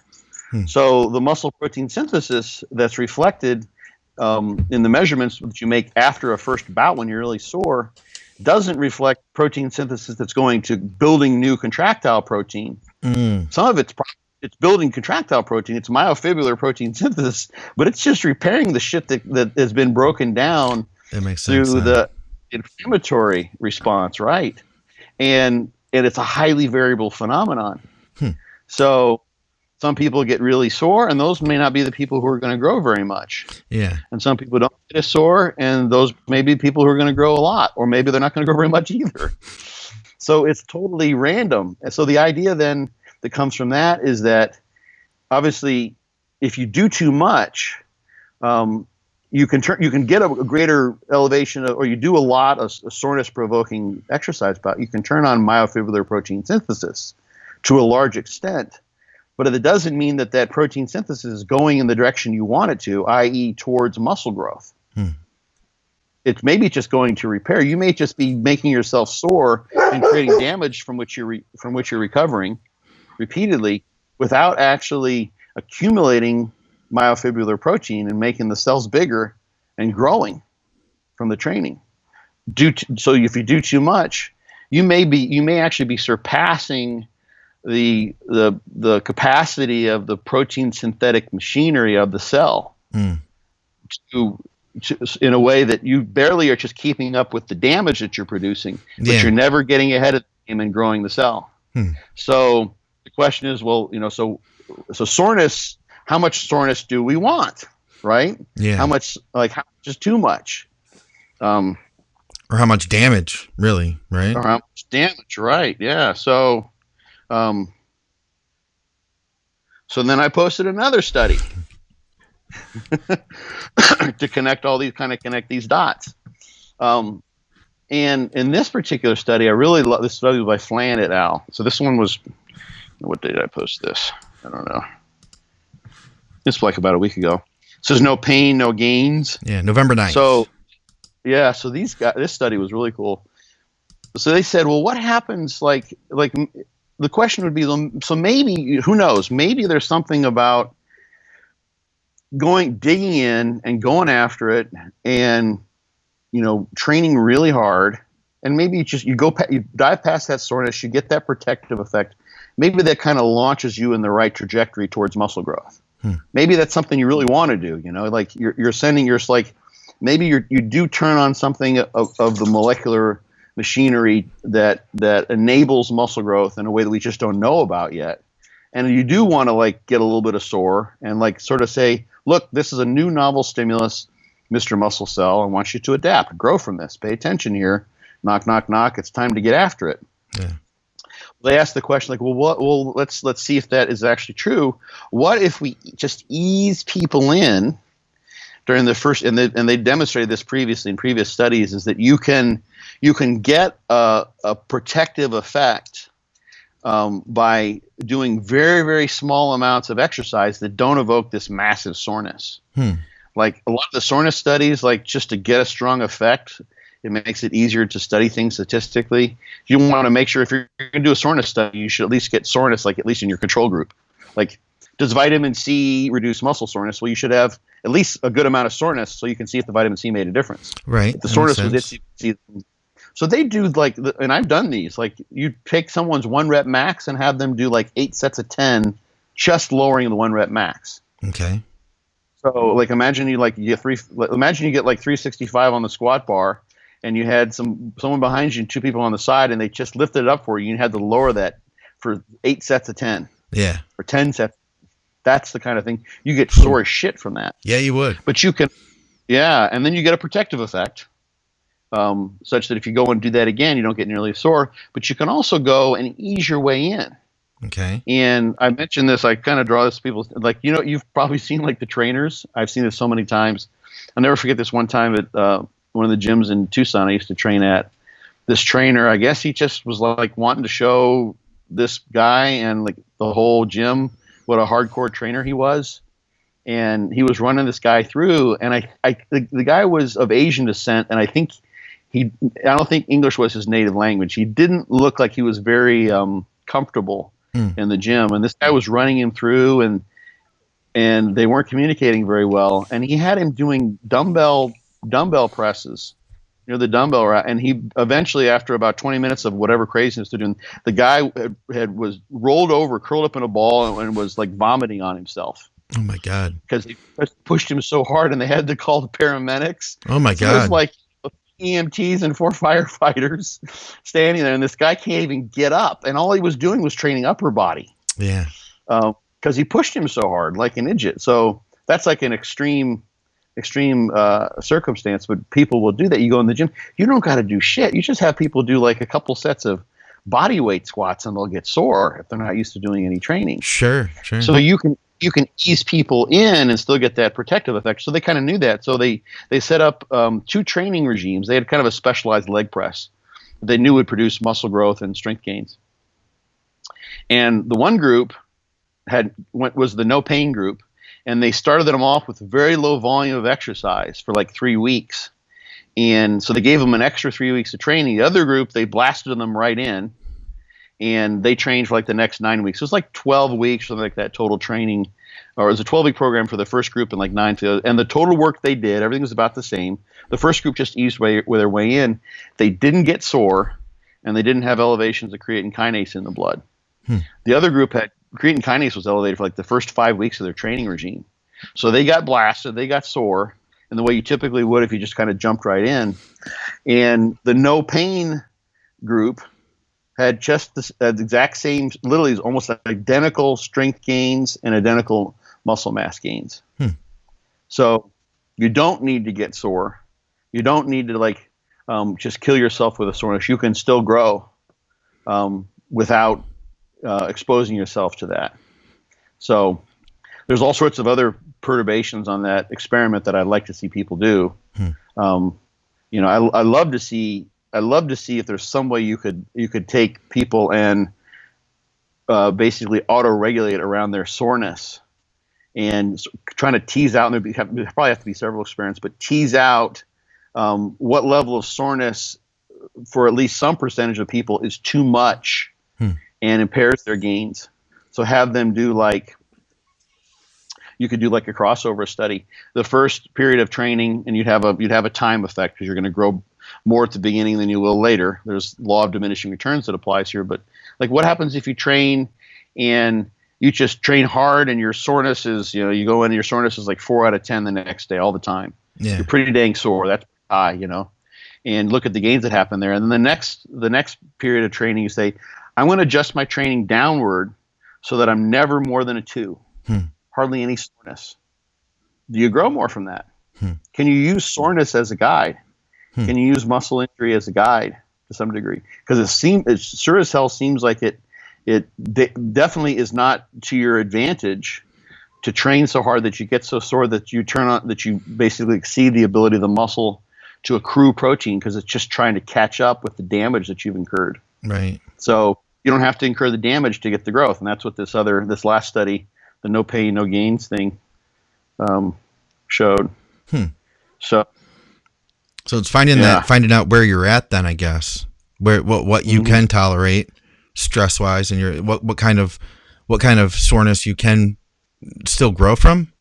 So the muscle protein synthesis that's reflected in the measurements that you make after a first bout when you're really sore doesn't reflect protein synthesis that's going to building new contractile protein. Some of it's it's building contractile protein. It's myofibrillar protein synthesis, but it's just repairing the shit that has been broken down through the inflammatory response, right? And it's a highly variable phenomenon. So some people get really sore, and those may not be the people who are going to grow very much. Yeah. And some people don't get as sore, and those may be people who are going to grow a lot, or maybe they're not going to grow very much either. So it's totally random. And so the idea then that comes from that is that obviously if you do too much, you can get a greater elevation or you do a lot of soreness provoking exercise, but you can turn on myofibrillar protein synthesis to a large extent. But it doesn't mean that protein synthesis is going in the direction you want it to, i.e. towards muscle growth. It's maybe just going to repair. You may just be making yourself sore and creating damage from which you're recovering repeatedly without actually accumulating myofibrillar protein and making the cells bigger and growing from the training. So if you do too much, you may actually be surpassing the capacity of the protein synthetic machinery of the cell in a way that you barely are just keeping up with the damage that you're producing, but you're never getting ahead of the game and growing the cell. So the question is, well, so soreness, how much soreness do we want, right? Yeah. How much is too much? Or how much damage, really, right? Or how much damage, right? Yeah. So then I posted another study to connect these dots. And in this particular study, I really love this study by Flan et al. So this one was, what day did I post this? I don't know. It's like about a week ago. It says no pain, no gains. Yeah, November 9th. So this study was really cool. So they said, well, what happens like the question would be, so maybe, who knows, maybe there's something about digging in and going after it and, training really hard. And maybe you dive past that soreness, you get that protective effect. Maybe that kind of launches you in the right trajectory towards muscle growth. Maybe that's something you really want to do, like maybe you do turn on something of the molecular machinery that enables muscle growth in a way that we just don't know about yet. And you do want to get a little bit of sore and sort of say, look, this is a new novel stimulus, Mr. Muscle Cell. I want you to adapt, grow from this. Pay attention here. Knock, knock, knock. It's time to get after it. Yeah. They asked the question let's see if that is actually true. What if we just ease people in during the first, and they demonstrated this previously in previous studies, is that you can get a protective effect by doing very, very small amounts of exercise that don't evoke this massive soreness. Like a lot of the soreness studies, just to get a strong effect, it makes it easier to study things statistically. You want to make sure if you're going to do a soreness study, you should at least get soreness, at least in your control group. Does vitamin C reduce muscle soreness? Well, you should have at least a good amount of soreness so you can see if the vitamin C made a difference. Right. If the soreness was itchy. So they do and I've done these, you take someone's 1 rep max and have them do 8 sets of 10, just lowering the 1 rep max. Okay. So imagine you get 365 on the squat bar, and you had someone behind you and 2 people on the side, and they just lifted it up for you. And you had to lower that for 8 sets of 10. Yeah. Or 10 sets. That's the kind of thing. You get sore as shit from that. Yeah, you would. But you can, and then you get a protective effect, such that if you go and do that again, you don't get nearly as sore. But you can also go and ease your way in. Okay. And I mentioned this, I kind of draw this to people, you've probably seen the trainers. I've seen this so many times. I'll never forget this one time at one of the gyms in Tucson I used to train at. This trainer, I guess he just was wanting to show this guy and the whole gym what a hardcore trainer he was. And he was running this guy through, and the guy was of Asian descent, and I don't think English was his native language. He didn't look like he was very comfortable in the gym, and this guy was running him through, and they weren't communicating very well, and he had him doing dumbbell presses the dumbbell rack. And he eventually, after about 20 minutes of whatever craziness they're doing, the guy was rolled over, curled up in a ball, and was like vomiting on himself. Oh my God. Because he pushed him so hard, and they had to call the paramedics. Oh my God. It was like EMTs and 4 firefighters standing there, and this guy can't even get up. And all he was doing was training upper body. Yeah. Because he pushed him so hard, like an idiot. So that's like an extreme circumstance, but people will do that. You go in the gym, you don't got to do shit. You just have people do like a couple sets of body weight squats, and they'll get sore if they're not used to doing any training. Sure. So you can ease people in and still get that protective effect. So they kind of knew that. So they set up 2 training regimes. They had kind of a specialized leg press that they knew would produce muscle growth and strength gains. And the one group was the no pain group, and they started them off with a very low volume of exercise for like 3 weeks. And so they gave them an extra 3 weeks of training. The other group, they blasted them right in, and they trained for like the next 9 weeks. So it was like 12 weeks, something like that, total training. Or it was a 12-week program for the first group and like 9 for the other. And the total work they did, everything was about the same. The first group just eased their way in. They didn't get sore, and they didn't have elevations of creatine kinase in the blood. The other group had creatine kinase was elevated for like the first 5 weeks of their training regime. So they got blasted, they got sore in the way you typically would if you just kind of jumped right in. And the no pain group had just the exact same, literally almost identical strength gains and identical muscle mass gains. So you don't need to get sore. You don't need to like just kill yourself with a soreness. You can still grow without exposing yourself to that. So there's all sorts of other perturbations on that experiment that I'd like to see people do. I love to see if there's some way you could take people and basically auto-regulate around their soreness, and trying to tease out, and there probably have to be several experiments, but tease out what level of soreness for at least some percentage of people is too much and impairs their gains. So have them do you could do like a crossover study. The first period of training, and you'd have a time effect because you're going to grow more at the beginning than you will later. There's law of diminishing returns that applies here. But like, what happens if you train and you just train hard and your soreness is, you go in and your soreness is like 4 out of 10 the next day all the time. Yeah. You're pretty dang sore. That's high, and look at the gains that happen there. And then the next period of training, you say, I'm going to adjust my training downward so that I'm never more than a 2. Hardly any soreness. Do you grow more from that? Can you use soreness as a guide? Can you use muscle injury as a guide to some degree? Because it sure as hell seems like it definitely is not to your advantage to train so hard that you get so sore that you basically exceed the ability of the muscle to accrue protein, because it's just trying to catch up with the damage that you've incurred. Right. So you don't have to incur the damage to get the growth, and that's what this last study, the no pain, no gains thing, showed. So it's finding out where you're at then, I guess, what you can tolerate stress wise, and what kind of soreness you can still grow from.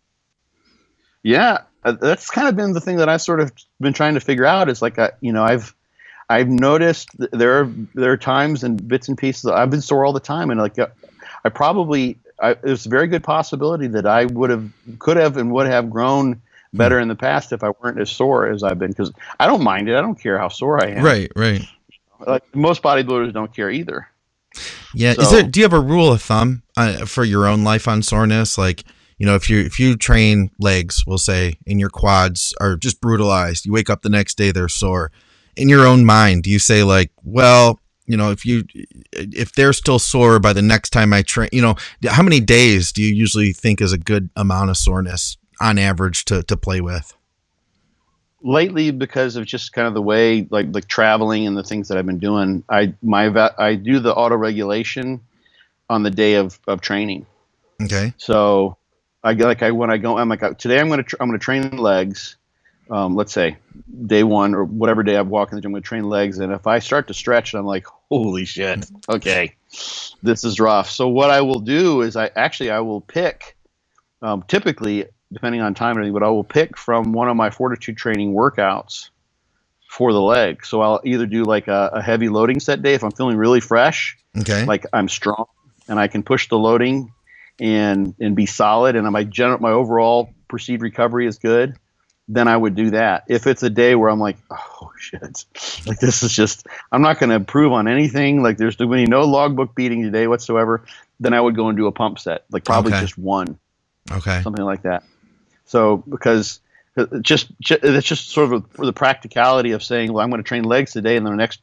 Yeah, that's kind of been the thing that I've sort of been trying to figure out. Is like I've noticed there are times and bits and pieces I've been sore all the time, and like there's a very good possibility that I could have and would have grown better in the past if I weren't as sore as I've been, because I don't mind it. I don't care how sore I am. Right. Like most bodybuilders don't care either. Yeah. So, do you have a rule of thumb for your own life on soreness? Like, if you train legs, we'll say, and your quads are just brutalized, you wake up the next day, they're sore. In your own mind, do you say like, well, if they're still sore by the next time I train, how many days do you usually think is a good amount of soreness on average to play with? Lately, because of just kind of the way like traveling and the things that I've been doing, I do the auto regulation on the day of training. Okay. So I'm like today I'm gonna train legs. Let's say day 1 or whatever day I'm walking the gym, I'm gonna train legs, and if I start to stretch, I'm like, holy shit, okay, this is rough. So what I will do is I will pick, typically depending on time and everything, but I will pick from one of my fortitude training workouts for the leg. So I'll either do like a heavy loading set day if I'm feeling really fresh, like I'm strong and I can push the loading and be solid, and my overall perceived recovery is good, then I would do that. If it's a day where I'm like, oh shit, like this is just, I'm not going to improve on anything, like there's going to be no logbook beating today whatsoever, then I would go and do a pump set, like probably just one, something like that. So because it's just sort of for the practicality of saying, well, I'm going to train legs today, and then the next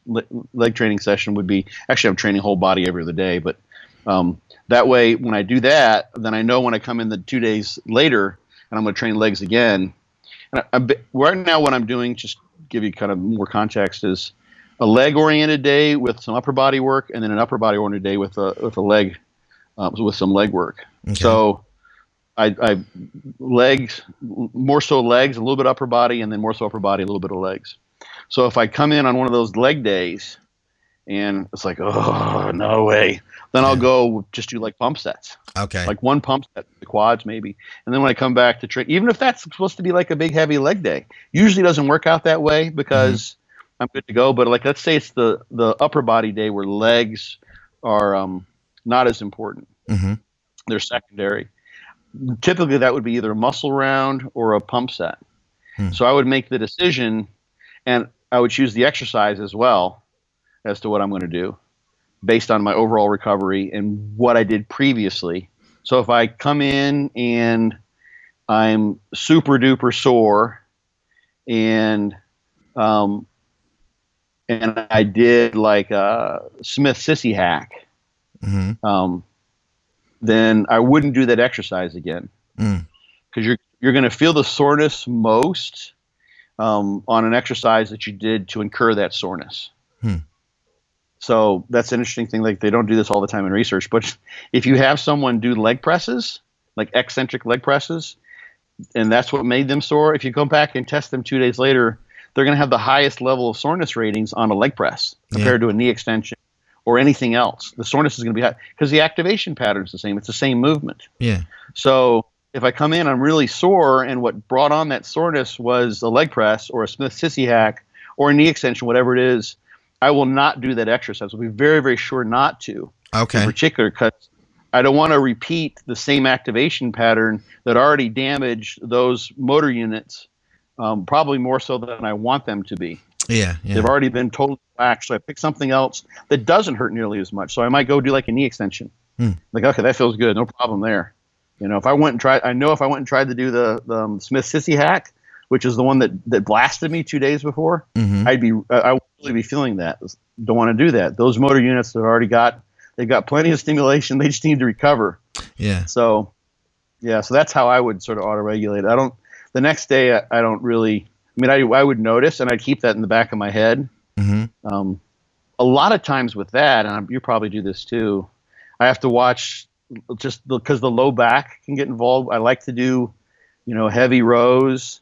leg training session would be, actually I'm training whole body every other day, but that way when I do that, then I know when I come in the 2 days later and I'm going to train legs again. And right now what I'm doing, just to give you kind of more context, is a leg-oriented day with some upper body work, and then an upper body-oriented day with a leg, with some leg work. So I legs, more so legs, a little bit upper body, and then more so upper body, a little bit of legs. So if I come in on one of those leg days and it's like, oh, no way, then I'll go just do like pump sets. Like one pump set, the quads maybe. And then when I come back to train, even if that's supposed to be like a big heavy leg day, usually doesn't work out that way because I'm good to go. But like, let's say it's the upper body day where legs are not as important. They're secondary. Typically that would be either a muscle round or a pump set. So I would make the decision, and I would choose the exercise as well as to what I'm going to do based on my overall recovery and what I did previously. So if I come in and I'm super duper sore and I did like a Smith sissy hack, then I wouldn't do that exercise again, because you're going to feel the soreness most on an exercise that you did to incur that soreness. So that's an interesting thing. Like, they don't do this all the time in research, but if you have someone do leg presses, like eccentric leg presses, and that's what made them sore, if you go back and test them 2 days later, they're going to have the highest level of soreness ratings on a leg press compared to a knee extension or anything else. The soreness is going to be high because the activation pattern is the same. It's the same movement. So if I come in, I'm really sore, and what brought on that soreness was a leg press or a Smith sissy hack or a knee extension, whatever it is, I will not do that exercise. I'll be very, very sure not to. In particular, because I don't want to repeat the same activation pattern that already damaged those motor units, probably more so than I want them to be. They've already been totally relaxed. So I pick something else that doesn't hurt nearly as much. So I might go do like a knee extension. Like, okay, that feels good. No problem there. You know, if I went and tried to do the Smith sissy hack, which is the one that blasted me 2 days before, I would really be feeling that. Don't want to do that. Those motor units they've got plenty of stimulation. They just need to recover. So that's how I would sort of auto-regulate. The next day I don't really, I would notice, and I'd keep that in the back of my head. A lot of times with that, and you probably do this too, I have to watch, just because the low back can get involved. I like to do, heavy rows,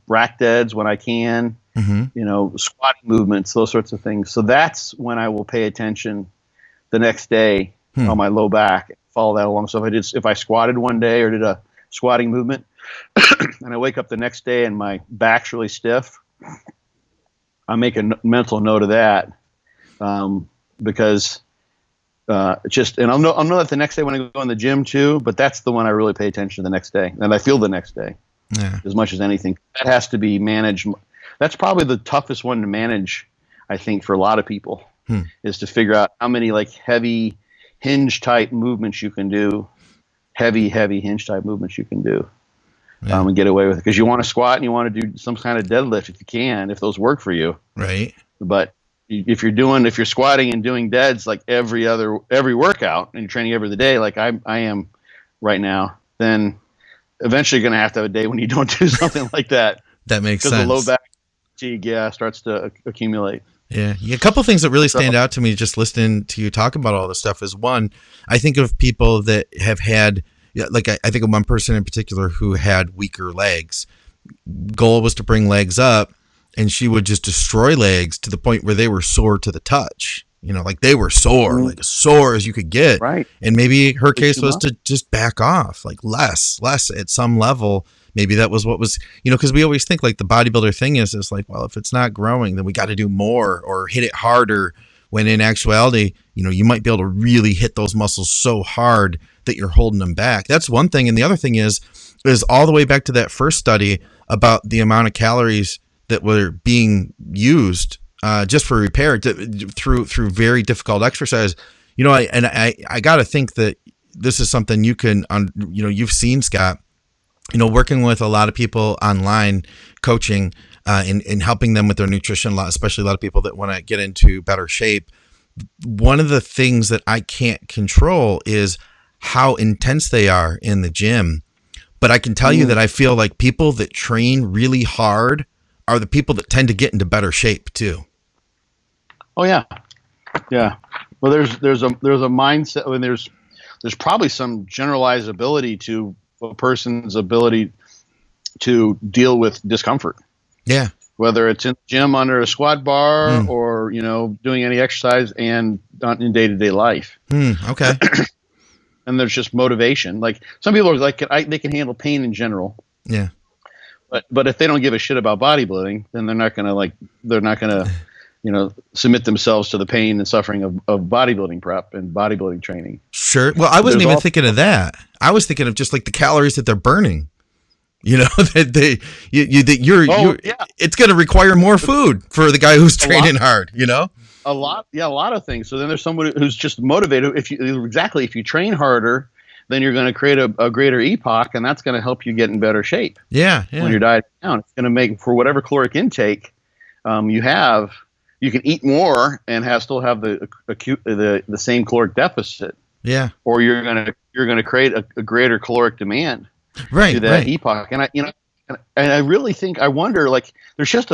rack deads when I can, squatting movements, those sorts of things. So that's when I will pay attention the next day on my low back, follow that along. So if I squatted one day or did a squatting movement and I wake up the next day and my back's really stiff, I make a mental note of that, because and I'll know that the next day when I go in the gym too, but that's the one I really pay attention to the next day, and I feel the next day as much as anything. That has to be managed. That's probably the toughest one to manage, I think, for a lot of people, is to figure out how many like heavy hinge type movements you can do, heavy hinge type movements you can do, and get away with it. Because you want to squat and you want to do some kind of deadlift if you can, if those work for you. But if you're squatting and doing deads like every workout, and you're training every other day, like I am right now, then eventually you're going to have a day when you don't do something like that. That makes sense. Because the low back fatigue, starts to accumulate. A couple things that really stand out to me just listening to you talk about all this stuff is, one, I think of people that have had, like I think of one person in particular who had weaker legs. Goal was to bring legs up, and she would just destroy legs to the point where they were sore to the touch. Like they were sore, like as sore as you could get. Right. And maybe her case was to just back off, like less at some level, maybe that was what was, because we always think like the bodybuilder thing is like, well, if it's not growing, then we got to do more or hit it harder. When in actuality, you might be able to really hit those muscles so hard that you're holding them back. That's one thing. And the other thing is all the way back to that first study about the amount of calories that were being used just for repair through very difficult exercise. I got to think that this is something you can, you've seen, Scott, working with a lot of people online, coaching, and helping them with their nutrition, especially a lot of people that want to get into better shape. One of the things that I can't control is how intense they are in the gym. But I can tell you that I feel like people that train really hard are the people that tend to get into better shape too. Oh yeah. Yeah. Well, there's a mindset. I mean, there's probably some generalizability to a person's ability to deal with discomfort. Yeah. Whether it's in the gym under a squat bar or, doing any exercise and not in day-to-day life. Okay. And there's just motivation. Like some people are like, they can handle pain in general. Yeah. But if they don't give a shit about bodybuilding, then they're not going to submit themselves to the pain and suffering of bodybuilding prep and bodybuilding training. Sure. Well, I wasn't even thinking of that. I was thinking of just like the calories that they're burning. That it's going to require more food for the guy who's training hard, A lot of things. So then there's somebody who's just motivated. If you train harder, then you're going to create a greater EPOC, and that's going to help you get in better shape. Yeah. When you're dieting down, it's going to make, for whatever caloric intake you have, you can eat more and still have the same caloric deficit. Yeah. Or you're going to create a greater caloric demand. Right. To that EPOC, and I really think, I wonder, like, there's just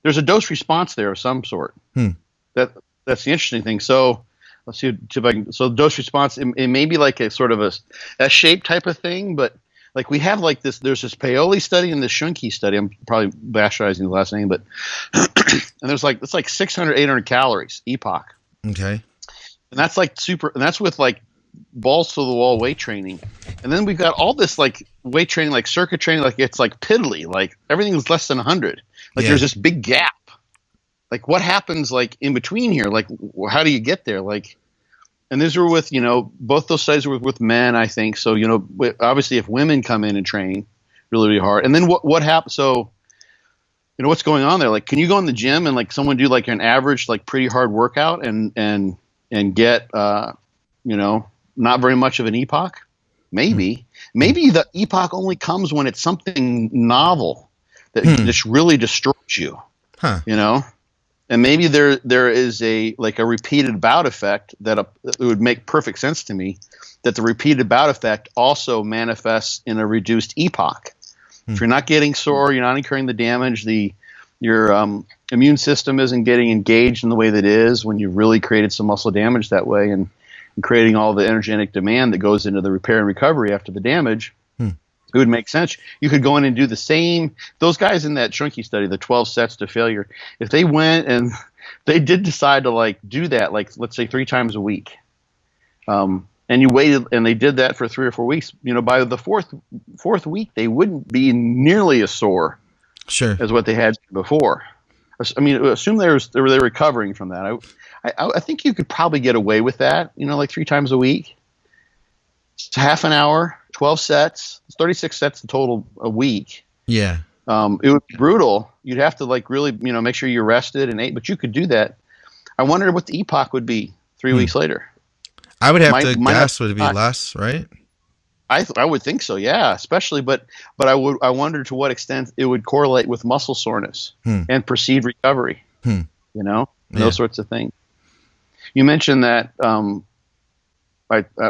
there's a dose response there of some sort. That's the interesting thing. So let's see if I can. So dose response, it may be like a sort of a shape type of thing, but like we have like this. There's this Paoli study and the Shunke study. I'm probably bastardizing the last name, but and it's like 600, 800 calories EPOC. Okay. And that's like super. And that's with like balls to the wall weight training. And then we've got all this like weight training, like circuit training, like it's like piddly, like everything is less than 100. Like there's this big gap. Like what happens like in between here? Like how do you get there? Like, and these were with, both those studies were with men, I think. So, obviously if women come in and train really, really hard, and then what happens? So, what's going on there? Like, can you go in the gym and like someone do like an average, like pretty hard workout and get, not very much of an EPOC? Maybe the EPOC only comes when it's something novel that just really destroys you, and maybe there is a repeated bout effect that it would make perfect sense to me that the repeated bout effect also manifests in a reduced EPOC. If you're not getting sore, you're not incurring the damage, your immune system isn't getting engaged in the way that it is when you've really created some muscle damage that way and creating all the energetic demand that goes into the repair and recovery after the damage, it would make sense. You could go in and do the same. Those guys in that Shunke study, the 12 sets to failure, if they went and they did decide to like do that, like let's say 3 times a week, and you waited and they did that for 3 or 4 weeks, by the fourth week, they wouldn't be nearly as sore as what they had before. I mean, assume they're recovering from that. I think you could probably get away with that, like 3 times a week. It's half an hour, 12 sets, it's 36 sets in total a week. Yeah. It would be brutal. You'd have to like really, make sure you're rested and ate, but you could do that. I wonder what the EPOC would be 3 weeks later. I would have to guess would it be less, right? I would think so, yeah. Especially, but I wonder to what extent it would correlate with muscle soreness and perceived recovery. Those sorts of things. You mentioned that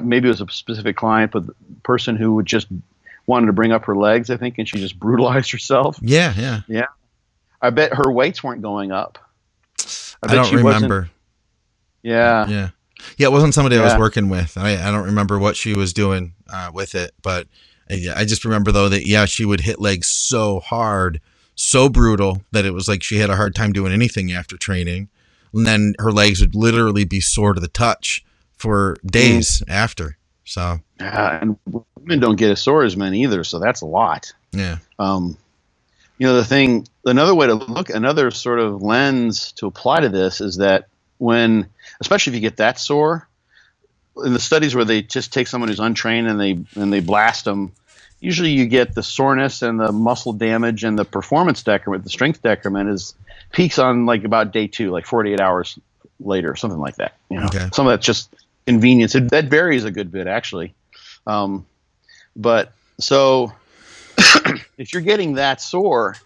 maybe it was a specific client, but the person who would just wanted to bring up her legs, I think, and she just brutalized herself. Yeah. I bet her weights weren't going up. I don't remember. Yeah. It wasn't somebody I was working with. I don't remember what she was doing with it, but I just remember though that she would hit legs so hard, so brutal that it was like she had a hard time doing anything after training, and then her legs would literally be sore to the touch for days after. So And women don't get as sore as men either, so that's a lot. Yeah. Another way to look, another sort of lens to apply to this is that especially if you get that sore, in the studies where they just take someone who's untrained and they blast them, usually you get the soreness and the muscle damage and the performance decrement, the strength decrement peaks on like about day 2, like 48 hours later, something like that. Okay. Some of that's just convenience. That varies a good bit, actually. But so if you're getting that sore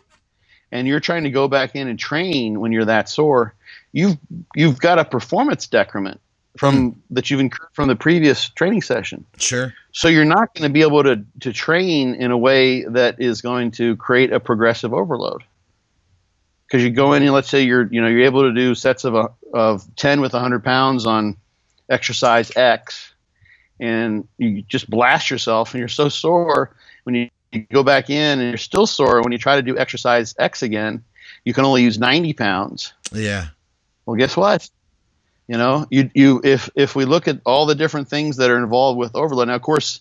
and you're trying to go back in and train when you're that sore, you've got a performance decrement that you've incurred from the previous training session. Sure. So you're not going to be able to train in a way that is going to create a progressive overload. Because you go in and let's say you're able to do sets of 10 with 100 pounds on exercise X, and you just blast yourself and you're so sore when you go back in and you're still sore when you try to do exercise X again, you can only use 90 pounds. Yeah. Well, guess what? If we look at all the different things that are involved with overload, now of course,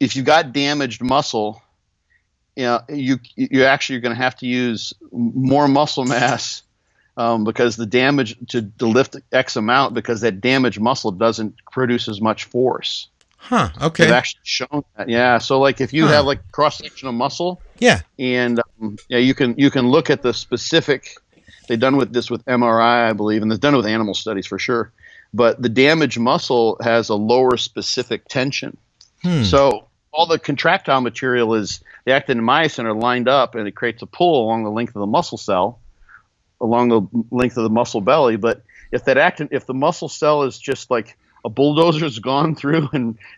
if you've got damaged muscle, you're going to have to use more muscle mass because the damage to lift X amount, because that damaged muscle doesn't produce as much force. Huh. Okay. They've actually shown that. Yeah. So like if you have like cross section of muscle. Yeah. And you can look at the specific. They've done this with MRI, I believe, and they've done it with animal studies for sure. But the damaged muscle has a lower specific tension. So all the contractile material the actin and myosin are lined up, and it creates a pull along the length of the muscle cell, along the length of the muscle belly. But if the muscle cell is just like a bulldozer's gone through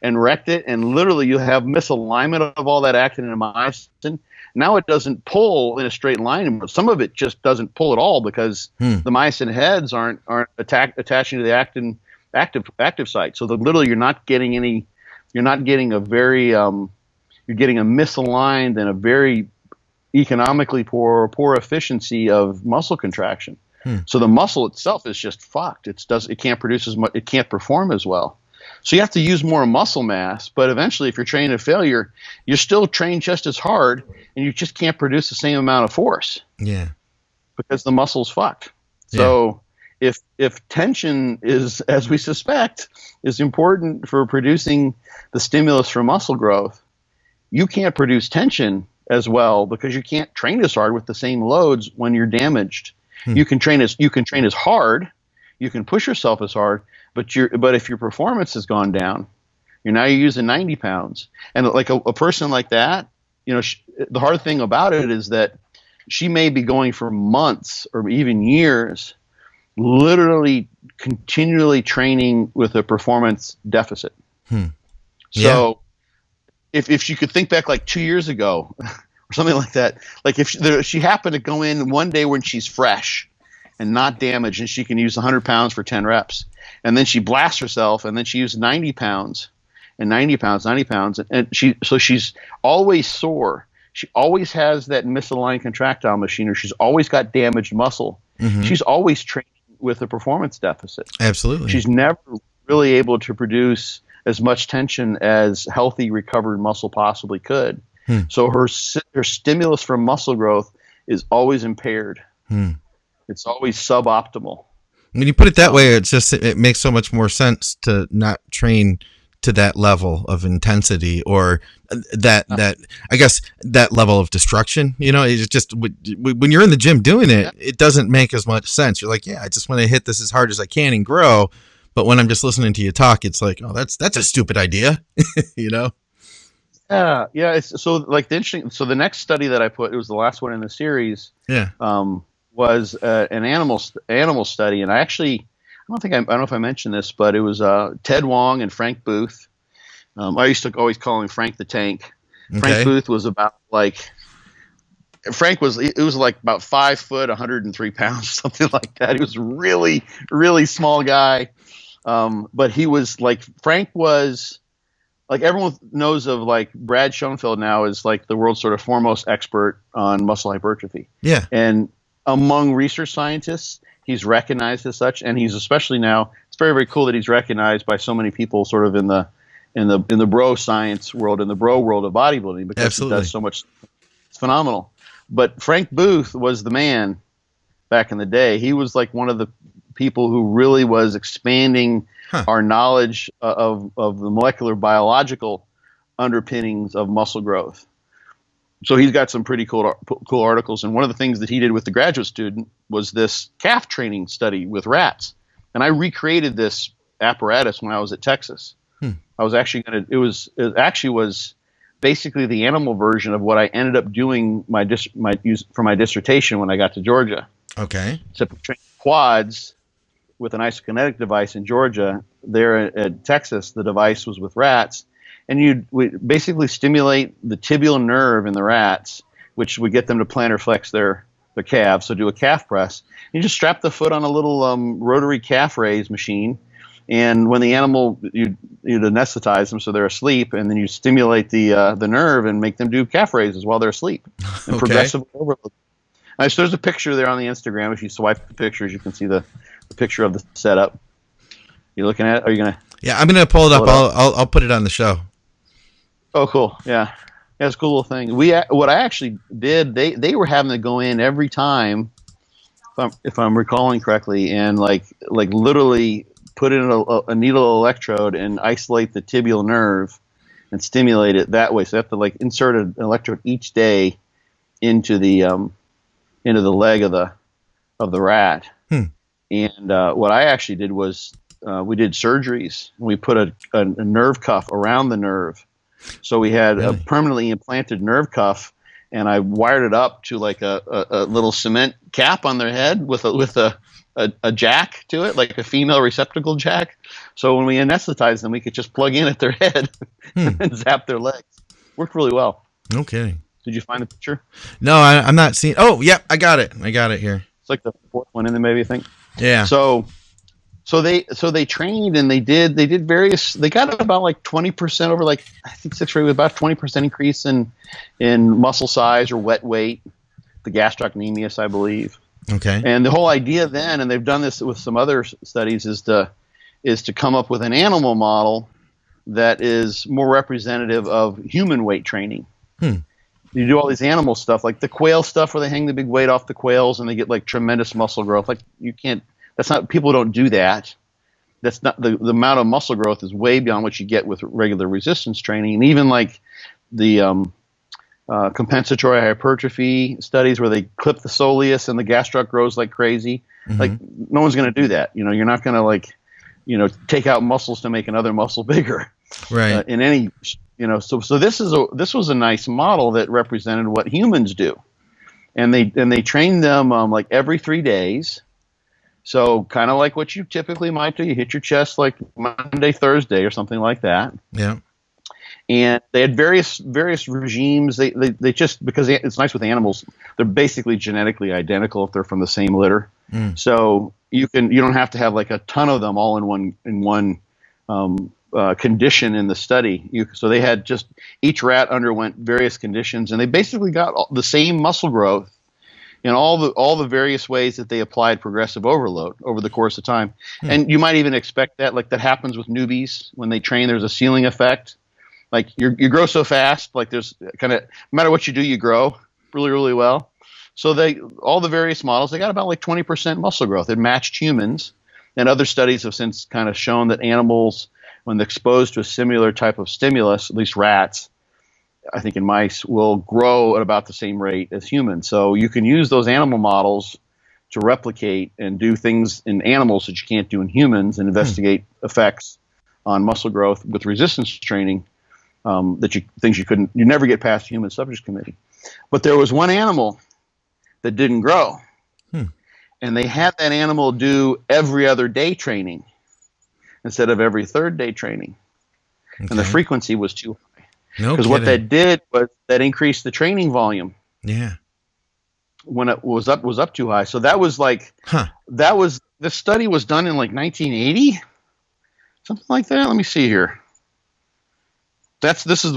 and wrecked it, and literally you have misalignment of all that actin and myosin, now it doesn't pull in a straight line. But some of it just doesn't pull at all because the myosin heads aren't attaching to the actin active site. So literally you're getting a misaligned and a very economically poor efficiency of muscle contraction. So the muscle itself is just fucked. It can't produce as much. It can't perform as well. So you have to use more muscle mass. But eventually, if you're training to failure, you're still trained just as hard, and you just can't produce the same amount of force. Yeah. Because the muscle's fucked. So if tension is, as we suspect, is important for producing the stimulus for muscle growth, you can't produce tension as well because you can't train as hard with the same loads when you're damaged. You can train as hard, you can push yourself as hard, but if your performance has gone down, you're using 90 pounds. And like a person like that, the hard thing about it is that she may be going for months or even years, literally continually training with a performance deficit. So if she could think back like 2 years ago or something like that, like if she happened to go in one day when she's fresh and not damaged and she can use 100 pounds for 10 reps, and then she blasts herself and then she used 90 pounds and 90 pounds, and she's always sore. She always has that misaligned contractile machinery. She's always got damaged muscle. She's always training with a performance deficit. Absolutely. She's never really able to produce as much tension as healthy recovered muscle possibly could. So her stimulus for muscle growth is always impaired. It's always suboptimal. When you put it that way, it makes so much more sense to not train to that level of intensity or that I guess that level of destruction. It's just when you're in the gym doing it, it doesn't make as much sense. You're like, I just want to hit this as hard as I can and grow. But when I'm just listening to you talk, it's like, oh, that's a stupid idea, Yeah. So the next study that I put, it was the last one in the series. Was an animal study, and I don't know if I mentioned this, but it was Ted Wong and Frank Booth. I used to always call him Frank the Tank. Okay. Frank Booth was about like 5 foot, 103 pounds, something like that. He was really, really small guy. But he was like, Frank was like, everyone knows of like Brad Schoenfeld now is like the world's sort of foremost expert on muscle hypertrophy. Yeah. And among research scientists, he's recognized as such, and he's especially now it's very, very cool that he's recognized by so many people, sort of in the bro science world, in the bro world of bodybuilding, because Absolutely. he does so much. It's phenomenal. But Frank Booth was the man back in the day. He was like one of the people who really was expanding our knowledge of the molecular biological underpinnings of muscle growth. So he's got some pretty cool articles. And one of the things that he did with the graduate student was this calf training study with rats. And I recreated this apparatus when I was at Texas. I was actually going to, it actually was basically the animal version of what I ended up doing for my dissertation when I got to Georgia. Okay. So train quads with an isokinetic device in Georgia. There at Texas, the device was with rats. And we basically stimulate the tibial nerve in the rats, which would get them to plantar flex their calves. So do a calf press. You just strap the foot on a little rotary calf raise machine. And when the animal, you'd anesthetize them so they're asleep, and then you stimulate the nerve and make them do calf raises while they're asleep. And progressive overload. So there's a picture there on the Instagram. If you swipe the pictures, you can see the picture of the setup. You looking at it? Are you gonna? Yeah, I'm gonna pull it up. I'll put it on the show. Oh, cool. Yeah, it's a cool little thing. What I actually did, they were having to go in every time, if I'm recalling correctly, and like literally put in a needle electrode and isolate the tibial nerve and stimulate it that way. So they have to like insert an electrode each day into the leg of the rat. And what I actually did was we did surgeries. We put a nerve cuff around the nerve. So we had a permanently implanted nerve cuff, and I wired it up to like a little cement cap on their head with a jack to it, like a female receptacle jack. So when we anesthetized them, we could just plug in at their head and zap their legs. Worked really well. Okay. Did you find the picture? No, I'm not seeing. Oh, yep, I got it. I got it here. It's like the fourth one in there, maybe, I think. Yeah. So they trained, and they did various. They got about like 20% over, like I think 6 rate with about 20% increase in muscle size or wet weight, the gastrocnemius, I believe. Okay. And the whole idea then, and they've done this with some other studies, is to come up with an animal model that is more representative of human weight training. You do all these animal stuff, like the quail stuff, where they hang the big weight off the quails and they get like tremendous muscle growth. Like you can't. That's not. People don't do that. That's not the amount of muscle growth is way beyond what you get with regular resistance training, and even like the compensatory hypertrophy studies where they clip the soleus and the gastroc grows like crazy. Like no one's going to do that. You're not going to take out muscles to make another muscle bigger. Right. In any, so this was a nice model that represented what humans do, and they trained them like every 3 days. So kind of like what you typically might do. You hit your chest like Monday, Thursday, or something like that. Yeah. And they had various regimes. They just, because it's nice with animals, they're basically genetically identical if they're from the same litter. So you don't have to have like a ton of them all in one condition in the study. So they had just each rat underwent various conditions, and they basically got the same muscle growth in all the various ways that they applied progressive overload over the course of time. And you might even expect that, like that happens with newbies when they train. There's a ceiling effect. Like you grow so fast, like there's kind of, no matter what you do, you grow really, really well. So all the various models, they got about like 20% muscle growth. It matched humans, and other studies have since kind of shown that animals, when exposed to a similar type of stimulus, at least rats, I think in mice, will grow at about the same rate as humans. So you can use those animal models to replicate and do things in animals that you can't do in humans, and investigate effects on muscle growth with resistance training. Things you never get past the human subject committee. But there was one animal that didn't grow, and they had that animal do every other day training instead of every third day training, and the frequency was too high. Because what that did was that increased the training volume. Yeah. When it was up too high. So that was like the study was done in like 1980, something like that. Let me see here. This is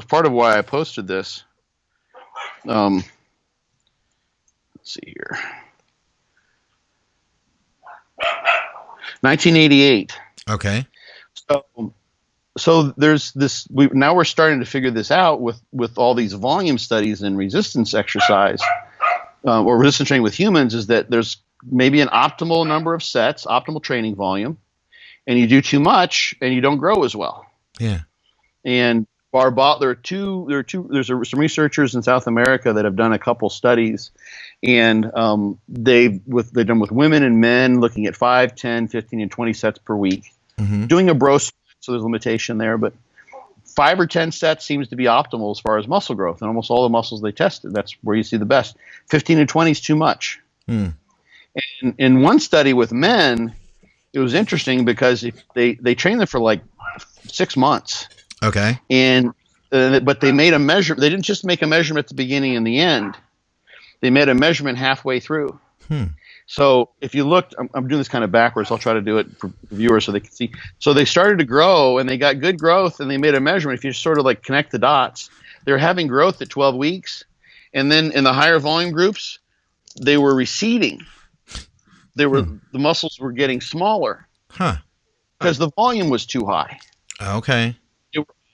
part of why I posted this. Let's see here. 1988. Okay. So there's this. Now we're starting to figure this out with all these volume studies in resistance exercise or resistance training with humans. Is that there's maybe an optimal number of sets, optimal training volume, and you do too much and you don't grow as well. Yeah. And there's some researchers in South America that have done a couple studies, and they've done with women and men, looking at 5, 10, 15, and 20 sets per week, doing a bro split, so there's a limitation there, but 5 or 10 sets seems to be optimal as far as muscle growth, and almost all the muscles they tested, that's where you see the best. 15 and 20 is too much. And in one study with men, it was interesting because they trained them for like 6 months. Okay. But they made a measure. They didn't just make a measurement at the beginning and the end. They made a measurement halfway through. So if you looked, I'm doing this kind of backwards. I'll try to do it for viewers so they can see. So they started to grow and they got good growth and they made a measurement. If you sort of like connect the dots, they were having growth at 12 weeks. And then in the higher volume groups, they were receding. The muscles were getting smaller. Because the volume was too high. Okay.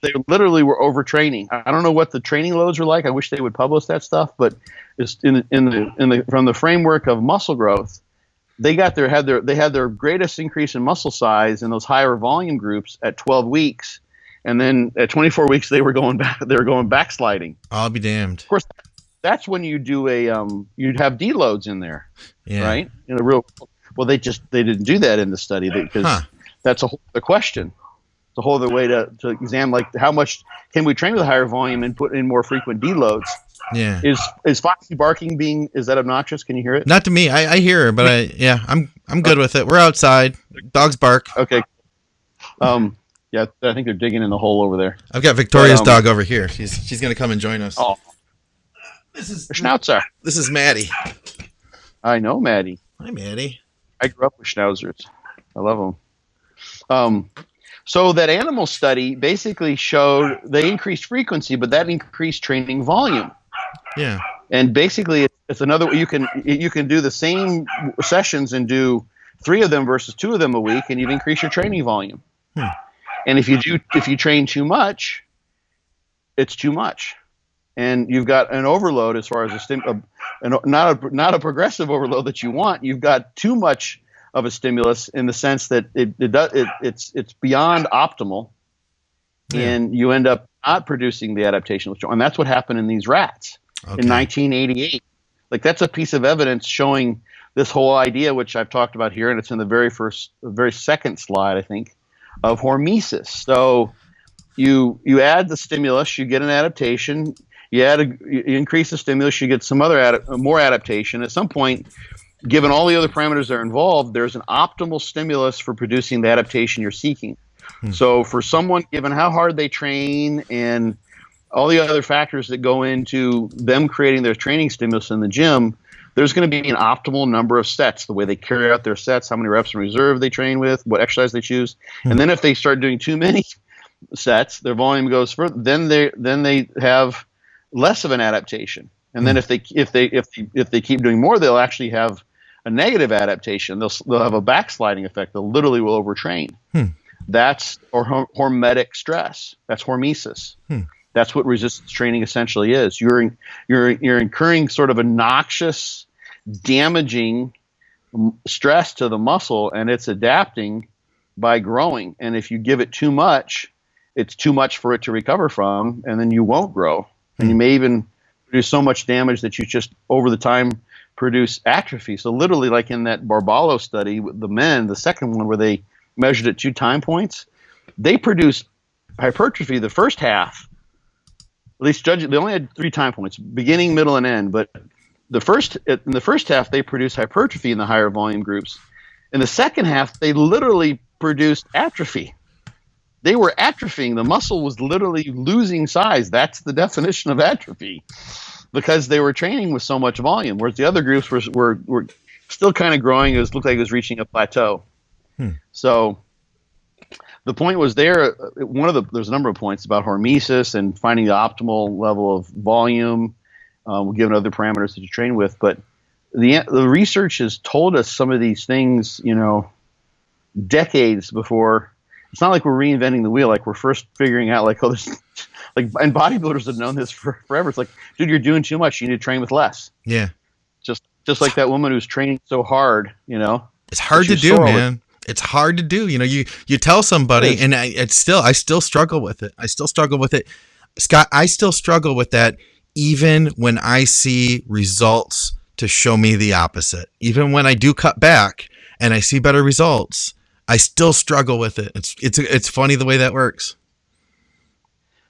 They literally were overtraining. I don't know what the training loads were like. I wish they would publish that stuff, but it's from the framework of muscle growth, they had their greatest increase in muscle size in those higher volume groups at 12 weeks, and then at 24 weeks they were going back. They were going backsliding. I'll be damned. Of course, that's when you do you'd have deloads in there, right? They didn't do that in the study because that's a whole other question. It's a whole other way to examine, like, how much can we train with a higher volume and put in more frequent deloads? Yeah. Is Foxy barking is that obnoxious? Can you hear it? Not to me. I hear her, but I'm good with it. We're outside. Dogs bark. Okay. Yeah, I think they're digging in the hole over there. I've got Victoria's dog over here. She's gonna come and join us. Oh. This is Schnauzer. This is Maddie. I know Maddie. Hi, Maddie. I grew up with Schnauzers. I love them. So that animal study basically showed they increased frequency, but that increased training volume. Yeah. And basically, it's another. You can do the same sessions and do 3 of them versus 2 of them a week, and you've increased your training volume. And if you train too much, it's too much, and you've got an overload as far as not a progressive overload that you want. You've got too much of a stimulus in the sense that it's beyond optimal, and you end up not producing the adaptation. And that's what happened in these rats in 1988. Like, that's a piece of evidence showing this whole idea, which I've talked about here, and it's in the very second slide, I think, of hormesis. So you add the stimulus, you get an adaptation. You increase the stimulus, you get some more adaptation. At some point, given all the other parameters that are involved, there's an optimal stimulus for producing the adaptation you're seeking. So for someone, given how hard they train and all the other factors that go into them creating their training stimulus in the gym, there's going to be an optimal number of sets, the way they carry out their sets, how many reps in reserve they train with, what exercise they choose. And then if they start doing too many sets, their volume goes further, then they have less of an adaptation. And then if they keep doing more, they'll actually have a negative adaptation. They'll have a backsliding effect. They literally will overtrain. That's hormetic stress. That's hormesis. That's what resistance training essentially is. You're incurring sort of a noxious, damaging stress to the muscle, and it's adapting by growing. And if you give it too much, it's too much for it to recover from, and then you won't grow. And you may even produce so much damage that you just, over the time, produce atrophy. So literally, like in that Barbalo study with the men, the second one where they measured at 2 time points, they produced hypertrophy the first half. At least they only had 3 time points, beginning, middle, and end. But in the first half, they produced hypertrophy in the higher volume groups. In the second half, they literally produced atrophy. They were atrophying. The muscle was literally losing size. That's the definition of atrophy, because they were training with so much volume, whereas the other groups were still kind of growing. It looked like it was reaching a plateau. So the point was there's a number of points about hormesis and finding the optimal level of volume, given other parameters that you train with. But the research has told us some of these things, decades before. It's not like we're reinventing the wheel. Like we're first figuring out like, oh, this, like, and bodybuilders have known this forever. It's like, dude, you're doing too much. You need to train with less. Yeah. Just like that woman who's training so hard, you know. It's hard to do, man. It's hard to do. You know, you tell somebody, and I still struggle with it. I still struggle with it. Scott, I still struggle with that even when I see results to show me the opposite. Even when I do cut back and I see better results, I still struggle with it. It's funny the way that works.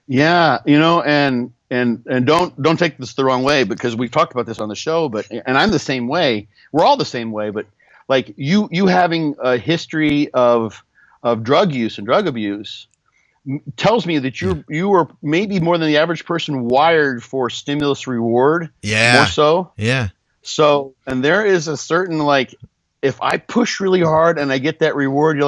Yeah, you know, and don't take this the wrong way, because we've talked about this on the show, and I'm the same way. We're all the same way, but like you having a history of drug use and drug abuse tells me that you were maybe more than the average person wired for stimulus reward. Yeah. More so. Yeah. So, and there is a certain, like, if I push really hard and I get that reward,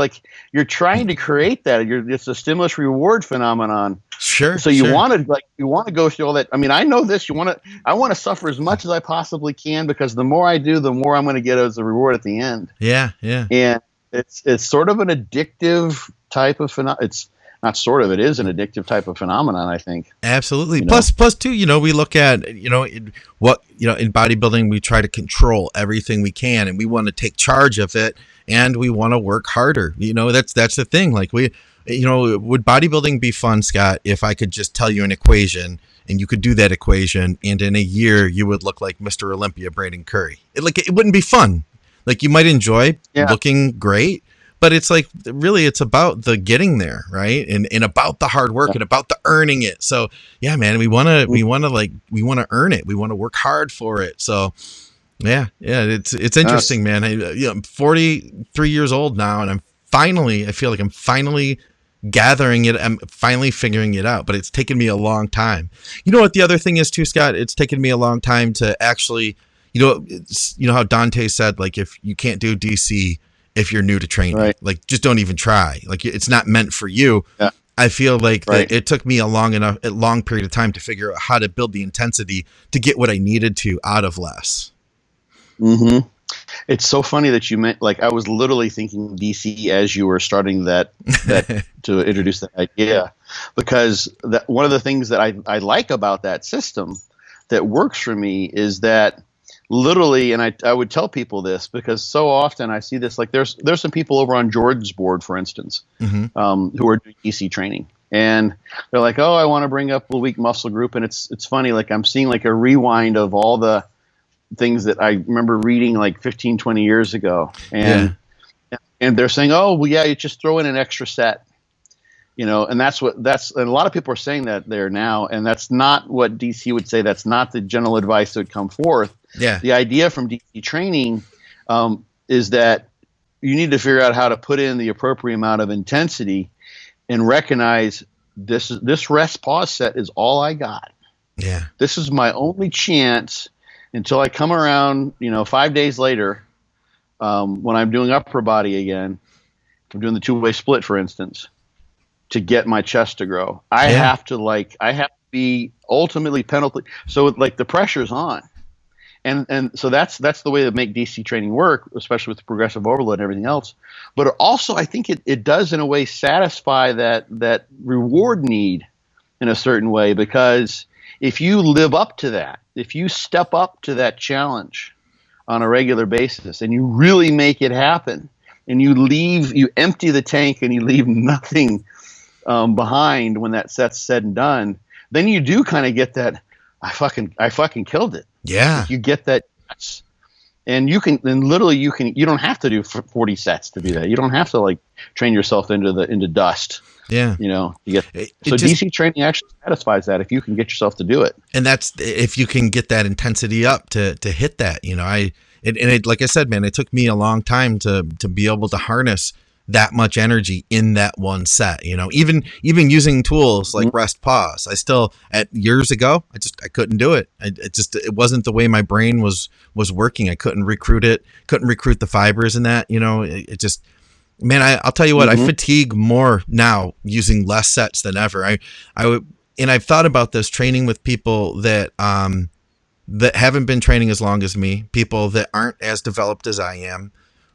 you're trying to create that. It's a stimulus reward phenomenon. Sure. So you want to go through all that. I mean, I know this. I want to suffer as much as I possibly can, because the more I do, the more I'm going to get as a reward at the end. Yeah. Yeah. And it's sort of an addictive type of phenomenon. It's not sort of, it is an addictive type of phenomenon, I think. Absolutely. You know? Plus too, you know, we look at, you know, in bodybuilding, we try to control everything we can, and we want to take charge of it, and we want to work harder. You know, that's the thing. Like would bodybuilding be fun, Scott, if I could just tell you an equation and you could do that equation, and in a year you would look like Mr. Olympia Brandon Curry? It wouldn't be fun. Like, you might enjoy looking great, but it's like, really, it's about the getting there, right? And about the hard work and about the earning it. So yeah, man, we want to earn it. We want to work hard for it. So yeah, it's interesting, man. I'm 43 years old now, and I feel like I'm finally gathering it. I'm finally figuring it out, but it's taken me a long time. You know what the other thing is too, Scott? It's taken me a long time to actually, you know how Dante said, like, if you can't do DC if you're new to training, right, like, just don't even try. Like, it's not meant for you. Yeah. I feel like it took me a long period of time to figure out how to build the intensity to get what I needed to out of less. Mm-hmm. It's so funny that you meant, like, I was literally thinking DC as you were starting that to introduce that idea, because one of the things that I like about that system that works for me is that literally, and I would tell people this because so often I see this, like, there's some people over on Jordan's board, for instance, who are doing DC training, and they're like, oh, I want to bring up a weak muscle group, and it's funny, like, I'm seeing like a rewind of all the things that I remember reading like 15, 20 years ago. And they're saying, oh, well, yeah, you just throw in an extra set, you know, and and a lot of people are saying that there now, and that's not what DC would say. That's not the general advice that would come forth. Yeah. The idea from DC training is that you need to figure out how to put in the appropriate amount of intensity and recognize this rest pause set is all I got. Yeah. This is my only chance until I come around, 5 days later, when I'm doing upper body again, I'm doing the two-way split, for instance, to get my chest to grow. I have to be ultimately penalty. So like the pressure's on. And so that's the way to make DC training work, especially with the progressive overload and everything else. But also, I think it does in a way satisfy that reward need in a certain way, because if you live up to that, if you step up to that challenge on a regular basis and you really make it happen, and you empty the tank and you leave nothing behind when that set's said and done, then you do kind of get that, I fucking killed it. Yeah. Like, you get that. And you don't have to do 40 sets to do that. You don't have to like train yourself into dust. Yeah. DC training actually satisfies that if you can get yourself to do it. And that's if you can get that intensity up to hit that, like I said, man, it took me a long time to be able to harness that much energy in that one set, even using tools like rest pause. I still, years ago, I couldn't do it. It wasn't the way my brain was working. I couldn't recruit the fibers in that, man, I'll tell you what, I fatigue more now using less sets than ever. I've thought about this training with people that haven't been training as long as me, people that aren't as developed as I am,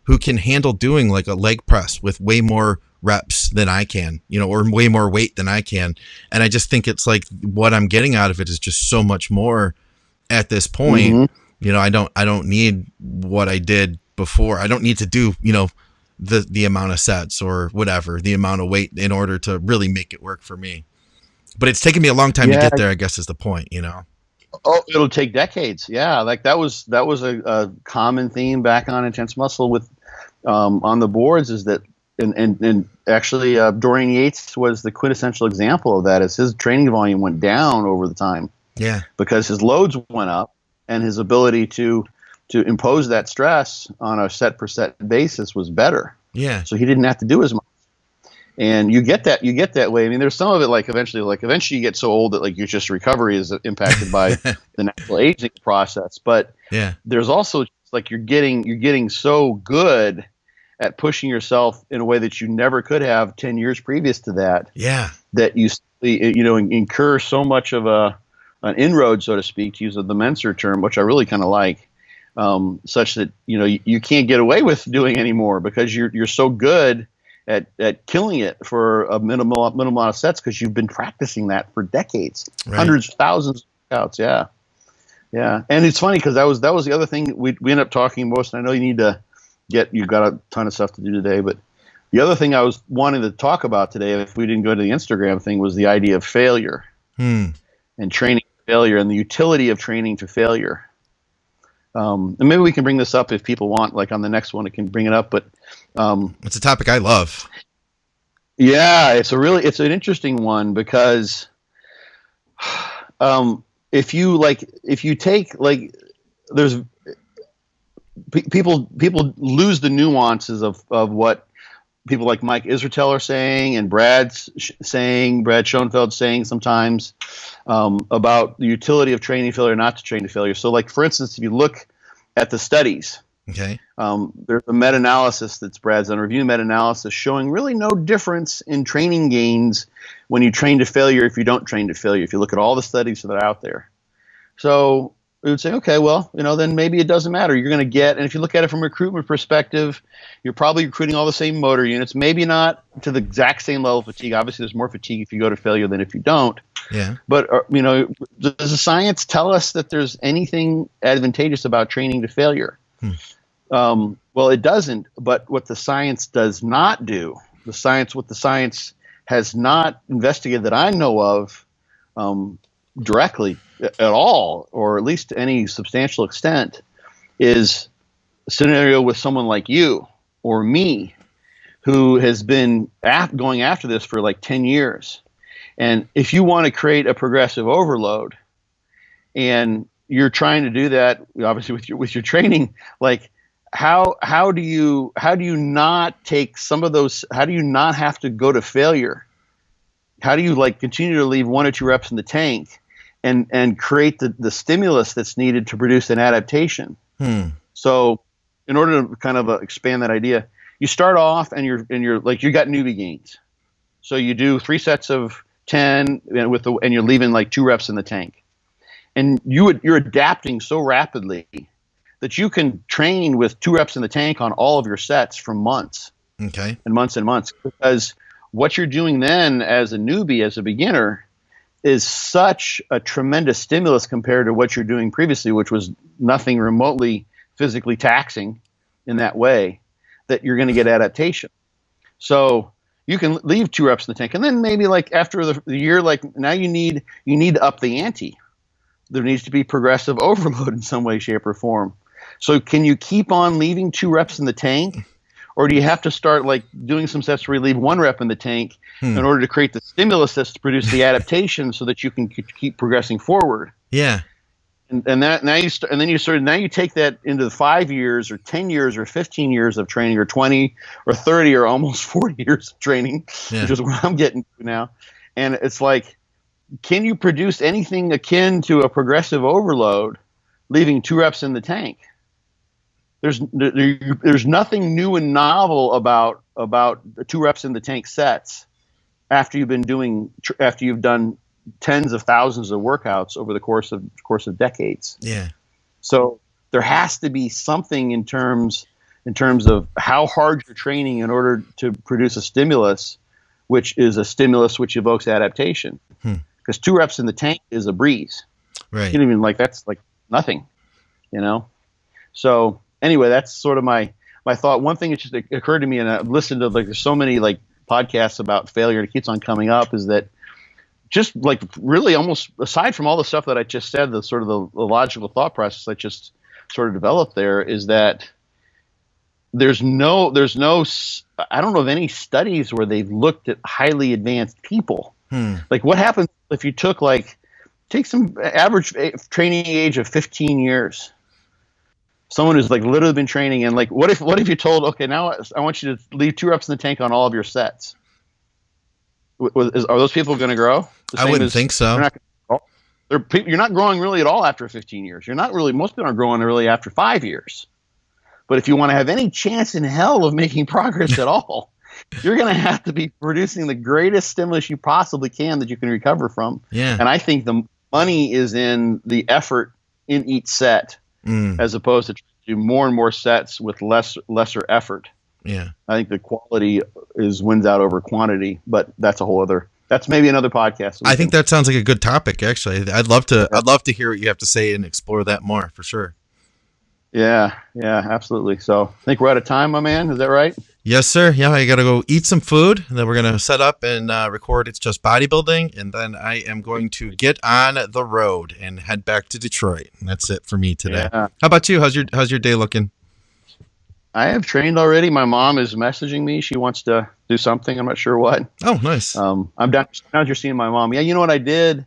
who can handle doing like a leg press with way more reps than I can, or way more weight than I can. And I just think it's like what I'm getting out of it is just so much more at this point. I don't need what I did before. I don't need to do, the amount of sets or whatever, the amount of weight in order to really make it work for me. But it's taken me a long time to get there, I guess is the point, Oh, it'll take decades. Yeah. Like that was a common theme back on Intense Muscle with, on the boards, is that, and actually Dorian Yates was the quintessential example of that, as his training volume went down over the time. Yeah. Because his loads went up and his ability to impose that stress on a set per set basis was better. Yeah. So he didn't have to do as much. And you get that way. I mean, there's some of it eventually you get so old that your just recovery is impacted by the natural aging process. But there's also you're getting so good at pushing yourself in a way that you never could have 10 years previous to that. Yeah. That you incur so much of an inroad, so to speak, to use the Menser term, which I really kind of like, such that you can't get away with doing anymore because you're so good at killing it for a minimal amount of sets because you've been practicing that for decades, hundreds of thousands of workouts. Yeah. And it's funny because that was the other thing we ended up talking most. And I know you've got a ton of stuff to do today, but the other thing I was wanting to talk about today, if we didn't go to the Instagram thing, was the idea of failure and training failure and the utility of training to failure. And maybe we can bring this up if people want, on the next one, it can bring it up, but it's a topic I love. Yeah, it's an interesting one because if you take there's people lose the nuances of what people like Mike Israetel are saying and Brad Schoenfeld saying sometimes about the utility of training failure, not to train to failure. So for instance, if you look at the studies, okay, there's a meta-analysis that's Brad's done, review meta-analysis showing really no difference in training gains when you train to failure if you don't train to failure, if you look at all the studies that are out there. So we would say, okay, well, then maybe it doesn't matter. You're going to get, and if you look at it from a recruitment perspective, you're probably recruiting all the same motor units, maybe not to the exact same level of fatigue. Obviously, there's more fatigue if you go to failure than if you don't. Yeah. But, does the science tell us that there's anything advantageous about training to failure? Well, it doesn't. But what the science does not do, what the science has not investigated that I know of directly at all, or at least to any substantial extent, is a scenario with someone like you or me who has been going after this for 10 years. And if you want to create a progressive overload and you're trying to do that, obviously with your training, how do you not take some of those, how do you not have to go to failure? How do you continue to leave 1 or 2 reps in the tank and create the stimulus that's needed to produce an adaptation? So in order to kind of expand that idea, you start off and you got newbie gains. So you do 3 sets of 10 and you're leaving 2 reps in the tank. And you're adapting so rapidly that you can train with 2 reps in the tank on all of your sets for months. Okay. And months, because what you're doing then as a newbie, as a beginner, is such a tremendous stimulus compared to what you're doing previously, which was nothing remotely physically taxing in that way, that you're going to get adaptation. So you can leave 2 reps in the tank, and then maybe after the year, now you need to up the ante. There needs to be progressive overload in some way, shape, or form. So can you keep on leaving 2 reps in the tank? Or do you have to start doing some sets where you leave 1 rep in the tank in order to create the stimulus that's to produce the adaptation so that you can keep progressing forward? Yeah. And now you take that into the 5 years or 10 years or 15 years of training or 20 or 30 or almost 40 years of training, which is where I'm getting to now. And it's can you produce anything akin to a progressive overload leaving 2 reps in the tank? There's nothing new and novel about 2 reps in the tank sets after you've done tens of thousands of workouts over the course of decades. Yeah. So there has to be something in terms in terms of how hard you're training in order to produce a stimulus, which is a stimulus which evokes adaptation. Because 2 reps in the tank is a breeze. Right. You don't even that's like nothing, you know? So anyway, that's sort of my thought. One thing that just occurred to me, and I've listened to there's so many podcasts about failure, and it keeps on coming up, is that just really almost aside from all the stuff that I just said, the sort of the logical thought process I just sort of developed there, is that there's no I don't know of any studies where they've looked at highly advanced people. What happens if you take some average training age of 15 years, someone who's literally been training, and what if you told, okay, now I want you to leave 2 reps in the tank on all of your sets? Are those people going to grow? I wouldn't think so. You're not growing really at all after 15 years. Most people aren't growing really after 5 years. But if you want to have any chance in hell of making progress at all, you're going to have to be producing the greatest stimulus you possibly can that you can recover from. Yeah. And I think the money is in the effort in each set, as opposed to do more and more sets with lesser effort. Yeah. I think the quality wins out over quantity, but that's that's maybe another podcast. I think that sounds like a good topic, actually. I'd love to hear what you have to say and explore that more, for sure. Yeah, absolutely. So I think we're out of time, my man. Is that right? Yes, sir. Yeah, I got to go eat some food, and then we're going to set up and record It's Just Bodybuilding, and then I am going to get on the road and head back to Detroit. And that's it for me today. Yeah. How about you? How's your day looking? I have trained already. My mom is messaging me. She wants to do something. I'm not sure what. Oh, nice. I'm down. Now you're seeing my mom. Yeah, you know what I did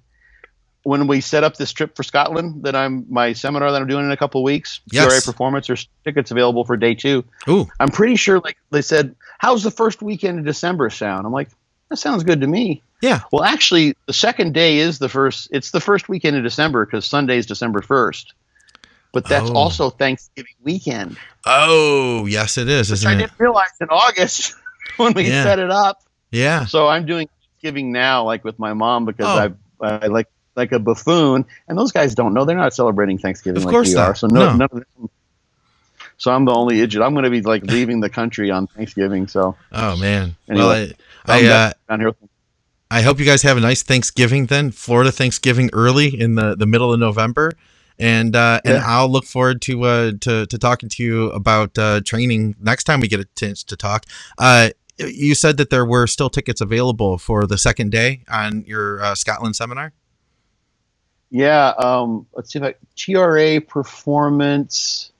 when we set up this trip for Scotland? My seminar that I'm doing in a couple of weeks. Yes. CRA Performance. There's tickets available for day 2. Ooh. I'm pretty sure. They said, "How's the first weekend of December sound?" I'm like, "That sounds good to me." Yeah. Well, actually, the second day is the first. It's the first weekend of December because Sunday is December 1st. But that's also Thanksgiving weekend. Oh, yes, it is, isn't it? I didn't realize in August when we set it up. Yeah. So I'm doing Thanksgiving now, with my mom, because I like a buffoon, and those guys don't know. They're not celebrating Thanksgiving like we are. So none of them. So I'm the only idiot. I'm going to be leaving the country on Thanksgiving. So. Oh man. Anyway, well, I hope you guys have a nice Thanksgiving then. Florida Thanksgiving early in the middle of November. And I'll look forward to talking to you about training next time we get a chance to talk. You said that there were still tickets available for the second day on your Scotland seminar. Yeah. Let's see if TRA Performance.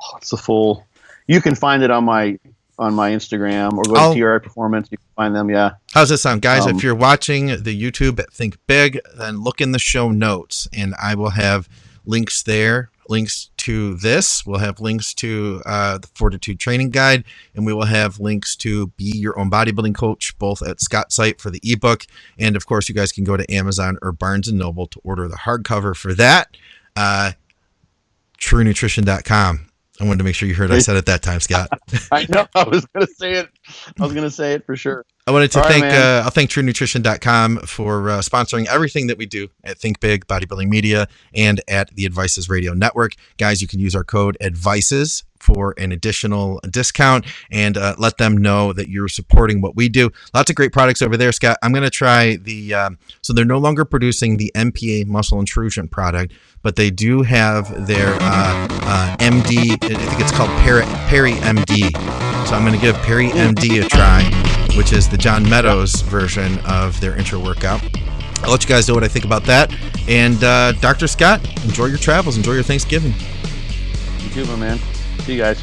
Oh, it's the full. You can find it on my Instagram, or go to TRA Performance. You can find them. Yeah. How's this sound, guys? If you're watching the YouTube at Think Big, then look in the show notes, and I will have links there, links to this. We'll have links to the Fortitude Training Guide, and we will have links to Be Your Own Bodybuilding Coach, both at Scott's site for the ebook. And of course, you guys can go to Amazon or Barnes & Noble to order the hardcover for that. TrueNutrition.com. I wanted to make sure you heard I said it that time, Scott. I know. I was going to say it for sure. I wanted to I'll thank TrueNutrition.com for sponsoring everything that we do at Think Big Bodybuilding Media and at the Advices Radio Network. Guys, you can use our code ADVICES for an additional discount, and let them know that you're supporting what we do. Lots of great products over there, Scott. I'm going to try so they're no longer producing the MPA muscle intrusion product, but they do have their MD, I think it's called Perry MD. So I'm going to give Perry MD a try, which is the John Meadows version of their intro workout. I'll let you guys know what I think about that. And Dr. Scott, enjoy your travels. Enjoy your Thanksgiving. You too, my man. See you guys.